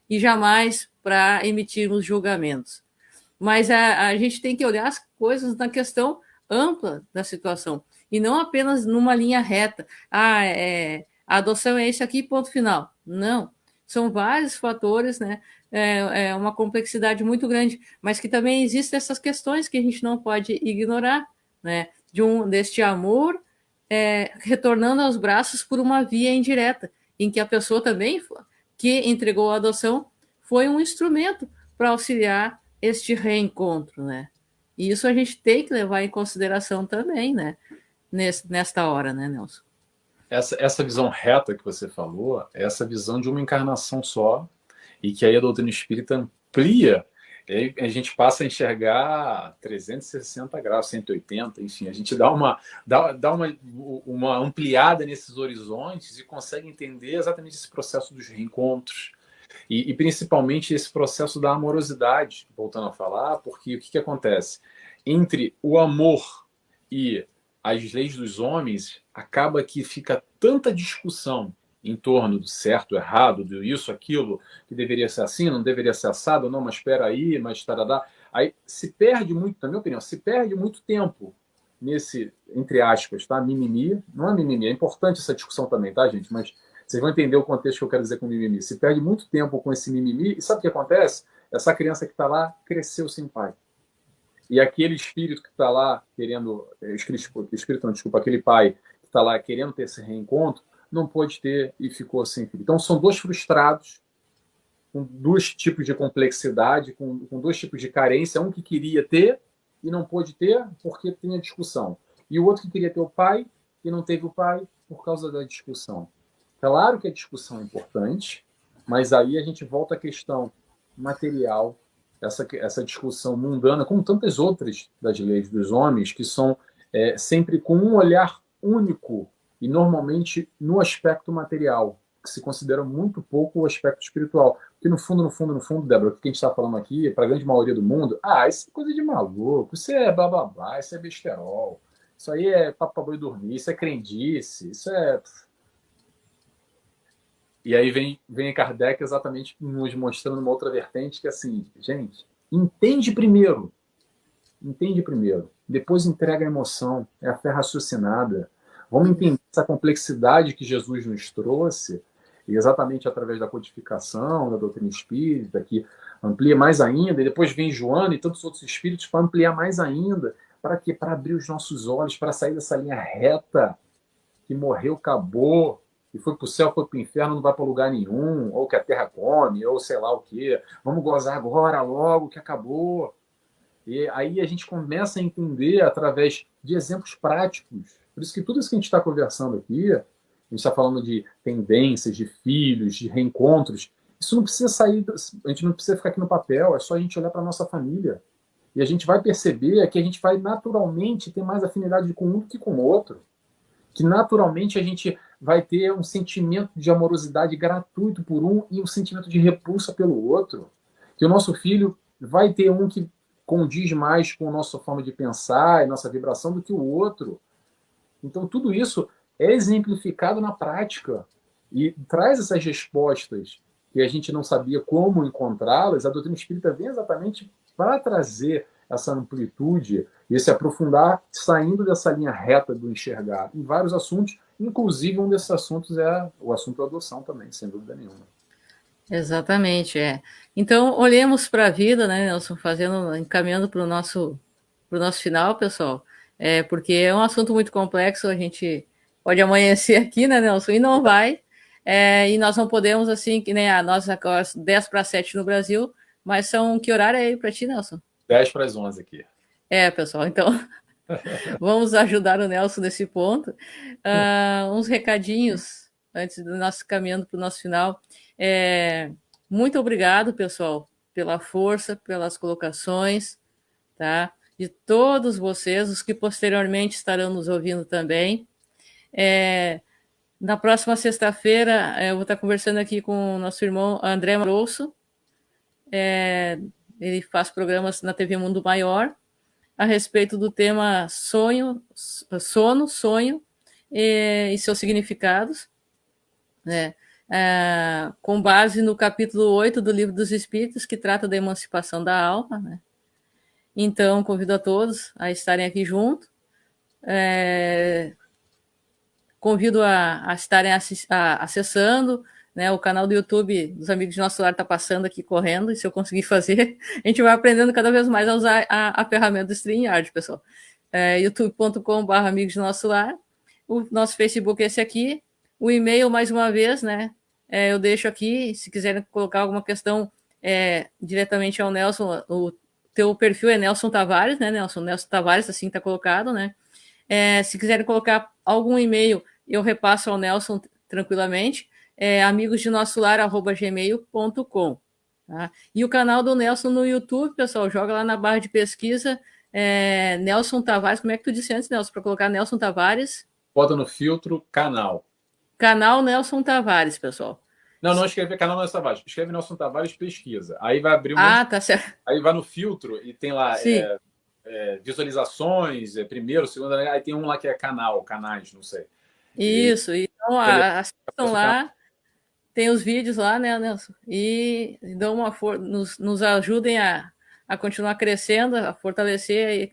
e jamais para emitirmos julgamentos. Mas a gente tem que olhar as coisas na questão ampla da situação e não apenas numa linha reta. A adoção é isso aqui, ponto final. Não, são vários fatores, né? É uma complexidade muito grande, mas que também existem essas questões que a gente não pode ignorar, né? Deste amor retornando aos braços por uma via indireta, em que a pessoa também que entregou a adoção foi um instrumento para auxiliar este reencontro, né? E isso a gente tem que levar em consideração também, né? Nesta hora, né, Nelson? Essa visão reta que você falou é essa visão de uma encarnação só, e que aí a doutrina espírita amplia, e aí a gente passa a enxergar 360 graus, 180, enfim, a gente dá uma ampliada nesses horizontes e consegue entender exatamente esse processo dos reencontros, e principalmente esse processo da amorosidade, voltando a falar, porque o que acontece? Entre o amor e as leis dos homens, acaba que fica tanta discussão em torno do certo, errado, do isso, aquilo, que deveria ser assim, não deveria ser assado, não, mas espera aí, mas tarará. Aí se perde muito, na minha opinião, se perde muito tempo nesse, entre aspas, tá? Mimimi. Não é mimimi, é importante essa discussão também, tá, gente? Mas vocês vão entender o contexto que eu quero dizer com mimimi. Se perde muito tempo com esse mimimi, e sabe o que acontece? Essa criança que está lá cresceu sem pai. E aquele espírito que está lá querendo, espírito não, desculpa, aquele pai que está lá querendo ter esse reencontro, não pôde ter e ficou sem filho. Então são dois frustrados, com dois tipos de complexidade, com dois tipos de carência, um que queria ter e não pôde ter porque tinha discussão, e o outro que queria ter o pai e não teve o pai por causa da discussão. Claro que a discussão é importante, mas aí a gente volta à questão material, essa discussão mundana, como tantas outras das leis dos homens, que são sempre com um olhar único e normalmente no aspecto material, que se considera muito pouco o aspecto espiritual. Porque no fundo, Débora, o que a gente está falando aqui, para a grande maioria do mundo, isso é coisa de maluco, isso é blá blá blá, isso é besterol, isso aí é papo para boi dormir, isso é crendice, isso é... E aí vem Kardec exatamente nos mostrando uma outra vertente, que é assim, gente, entende primeiro, depois entrega a emoção, é a fé raciocinada. Vamos entender essa complexidade que Jesus nos trouxe, e exatamente através da codificação, da doutrina espírita, que amplia mais ainda, e depois vem Joana e tantos outros espíritos para ampliar mais ainda. Para quê? Para abrir os nossos olhos, para sair dessa linha reta, que morreu, acabou, e foi para o céu, foi para o inferno, não vai para lugar nenhum, ou que a terra come, ou sei lá o quê. Vamos gozar agora, logo, que acabou. E aí a gente começa a entender através de exemplos práticos. Por isso que tudo isso que a gente está conversando aqui, a gente está falando de tendências, de filhos, de reencontros, isso não precisa sair, a gente não precisa ficar aqui no papel, é só a gente olhar para a nossa família E a gente vai perceber que a gente vai naturalmente ter mais afinidade com um do que com o outro. Que naturalmente a gente vai ter um sentimento de amorosidade gratuito por um e um sentimento de repulsa pelo outro. Que o nosso filho vai ter um que condiz mais com a nossa forma de pensar e nossa vibração do que o outro. Então, tudo isso é exemplificado na prática e traz essas respostas que a gente não sabia como encontrá-las. A doutrina espírita vem exatamente para trazer essa amplitude e esse aprofundar, saindo dessa linha reta do enxergar em vários assuntos, inclusive um desses assuntos é o assunto da adoção também, sem dúvida nenhuma. Exatamente, é. Então, olhemos para a vida, né, Nelson, encaminhando para o nosso final, pessoal, porque é um assunto muito complexo, a gente pode amanhecer aqui, né, Nelson, e não vai, e nós não podemos, assim, que nem nós agora 10 para 7 no Brasil, mas são, que horário é aí para ti, Nelson? 10 para as 11 aqui. Pessoal, então, vamos ajudar o Nelson nesse ponto. Uns recadinhos, antes do nosso caminhando para o nosso final. Muito obrigado, pessoal, pela força, pelas colocações, tá? De todos vocês, os que posteriormente estarão nos ouvindo também. Na próxima sexta-feira, eu vou estar conversando aqui com o nosso irmão André Marosso. Ele faz programas na TV Mundo Maior a respeito do tema sono, sonho e seus significados, né? Com base no capítulo 8 do Livro dos Espíritos, que trata da emancipação da alma, né? Então, convido a todos a estarem aqui junto. Convido a estarem acessando, né, o canal do YouTube dos Amigos de Nosso Lar está passando aqui correndo, e se eu conseguir fazer, a gente vai aprendendo cada vez mais a usar a ferramenta do StreamYard, pessoal. youtube.com/, Amigos de Nosso Lar. O nosso Facebook é esse aqui. O e-mail, mais uma vez, né? Eu deixo aqui, se quiserem colocar alguma questão diretamente ao Nelson, o teu perfil é Nelson Tavares, né, Nelson? Nelson Tavares, assim está colocado, né? Se quiserem colocar algum e-mail, eu repasso ao Nelson tranquilamente. amigosdenossolar@gmail.com. Tá? E o canal do Nelson no YouTube, pessoal, joga lá na barra de pesquisa Nelson Tavares. Como é que tu disse antes, Nelson, para colocar Nelson Tavares? Bota no filtro canal. Canal Nelson Tavares, pessoal. Não escreve canal Nelson Tavares. Escreve Nelson Tavares pesquisa. Aí vai abrir um tá certo. Aí vai no filtro e tem lá visualizações, primeiro, segundo, aí tem um lá que é canais, não sei. Isso, então assistam lá, tem os vídeos lá, né, Nelson? E dão uma nos ajudem a continuar crescendo, a fortalecer,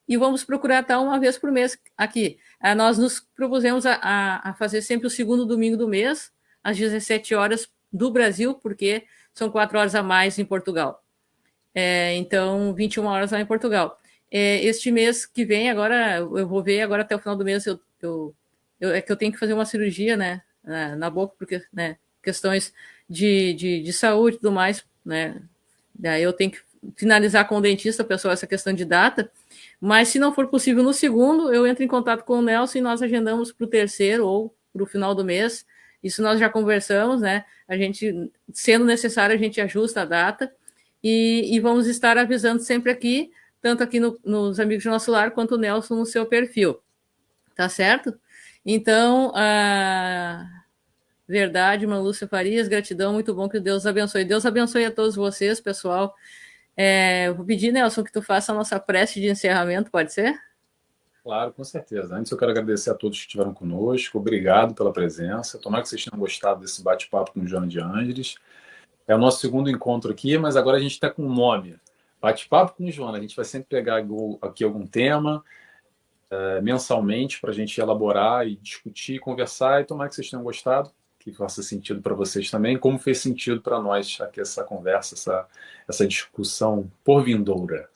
e vamos procurar estar uma vez por mês aqui. Nós nos propusemos a fazer sempre o segundo domingo do mês, às 17 horas do Brasil, porque são 4 horas a mais em Portugal. Então, 21 horas lá em Portugal. Este mês que vem, agora, eu vou ver agora até o final do mês, é que eu tenho que fazer uma cirurgia, né, na boca, porque, né, questões de saúde e tudo mais, né, daí eu tenho que finalizar com o dentista, pessoal, essa questão de data, mas se não for possível no segundo, eu entro em contato com o Nelson e nós agendamos para o terceiro ou para o final do mês. Isso nós já conversamos, né, a gente, sendo necessário, a gente ajusta a data e vamos estar avisando sempre aqui, tanto aqui nos Amigos de Nosso Lar, quanto o Nelson no seu perfil. Tá certo? Então, verdade, irmã Lúcia Farias, gratidão, muito bom, que Deus abençoe. Deus abençoe a todos vocês, pessoal. Vou pedir, Nelson, que tu faça a nossa prece de encerramento, pode ser? Claro, com certeza. Antes eu quero agradecer a todos que estiveram conosco, obrigado pela presença. Tomara que vocês tenham gostado desse bate-papo com o Joana de Ângeles. É o nosso segundo encontro aqui, mas agora a gente está com um nome. Bate-papo com o Joana. A gente vai sempre pegar aqui algum tema mensalmente para a gente elaborar e discutir, conversar, e tomara que vocês tenham gostado, que faça sentido para vocês também, como fez sentido para nós aqui essa conversa, essa discussão por vindoura.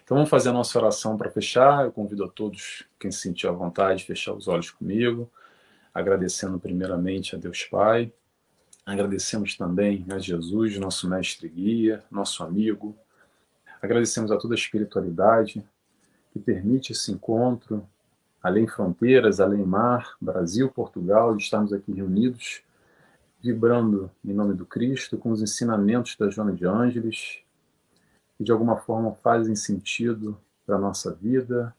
Então vamos fazer a nossa oração para fechar. Eu convido a todos, quem se sentir à vontade, fechar os olhos comigo, agradecendo primeiramente a Deus Pai. Agradecemos também a Jesus, nosso mestre e guia, nosso amigo. Agradecemos a toda a espiritualidade que permite esse encontro, além fronteiras, além mar, Brasil, Portugal, de estarmos aqui reunidos, vibrando em nome do Cristo, com os ensinamentos da Joana de Ângeles, que de alguma forma fazem sentido para a nossa vida,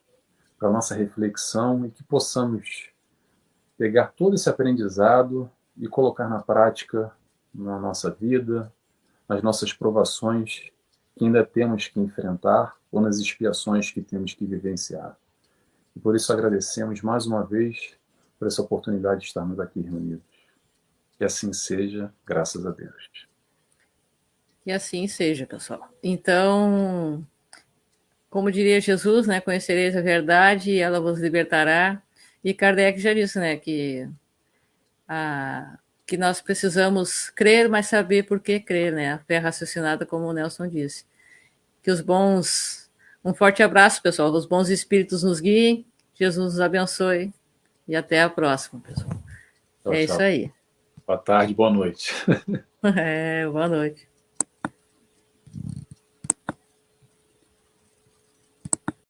para a nossa reflexão, e que possamos pegar todo esse aprendizado e colocar na prática na nossa vida, nas nossas provações que ainda temos que enfrentar ou nas expiações que temos que vivenciar. E por isso agradecemos mais uma vez por essa oportunidade de estarmos aqui reunidos. Que assim seja, graças a Deus. Que assim seja, pessoal. Então, como diria Jesus, né, conhecereis a verdade e ela vos libertará. E Kardec já disse, né, que nós precisamos crer, mas saber por que crer, né? A fé raciocinada, como o Nelson disse. Que os bons... Um forte abraço, pessoal. Os bons espíritos nos guiem. Jesus nos abençoe. E até a próxima, pessoal. Tchau, É tchau. isso aí. Boa tarde, boa noite. Boa noite.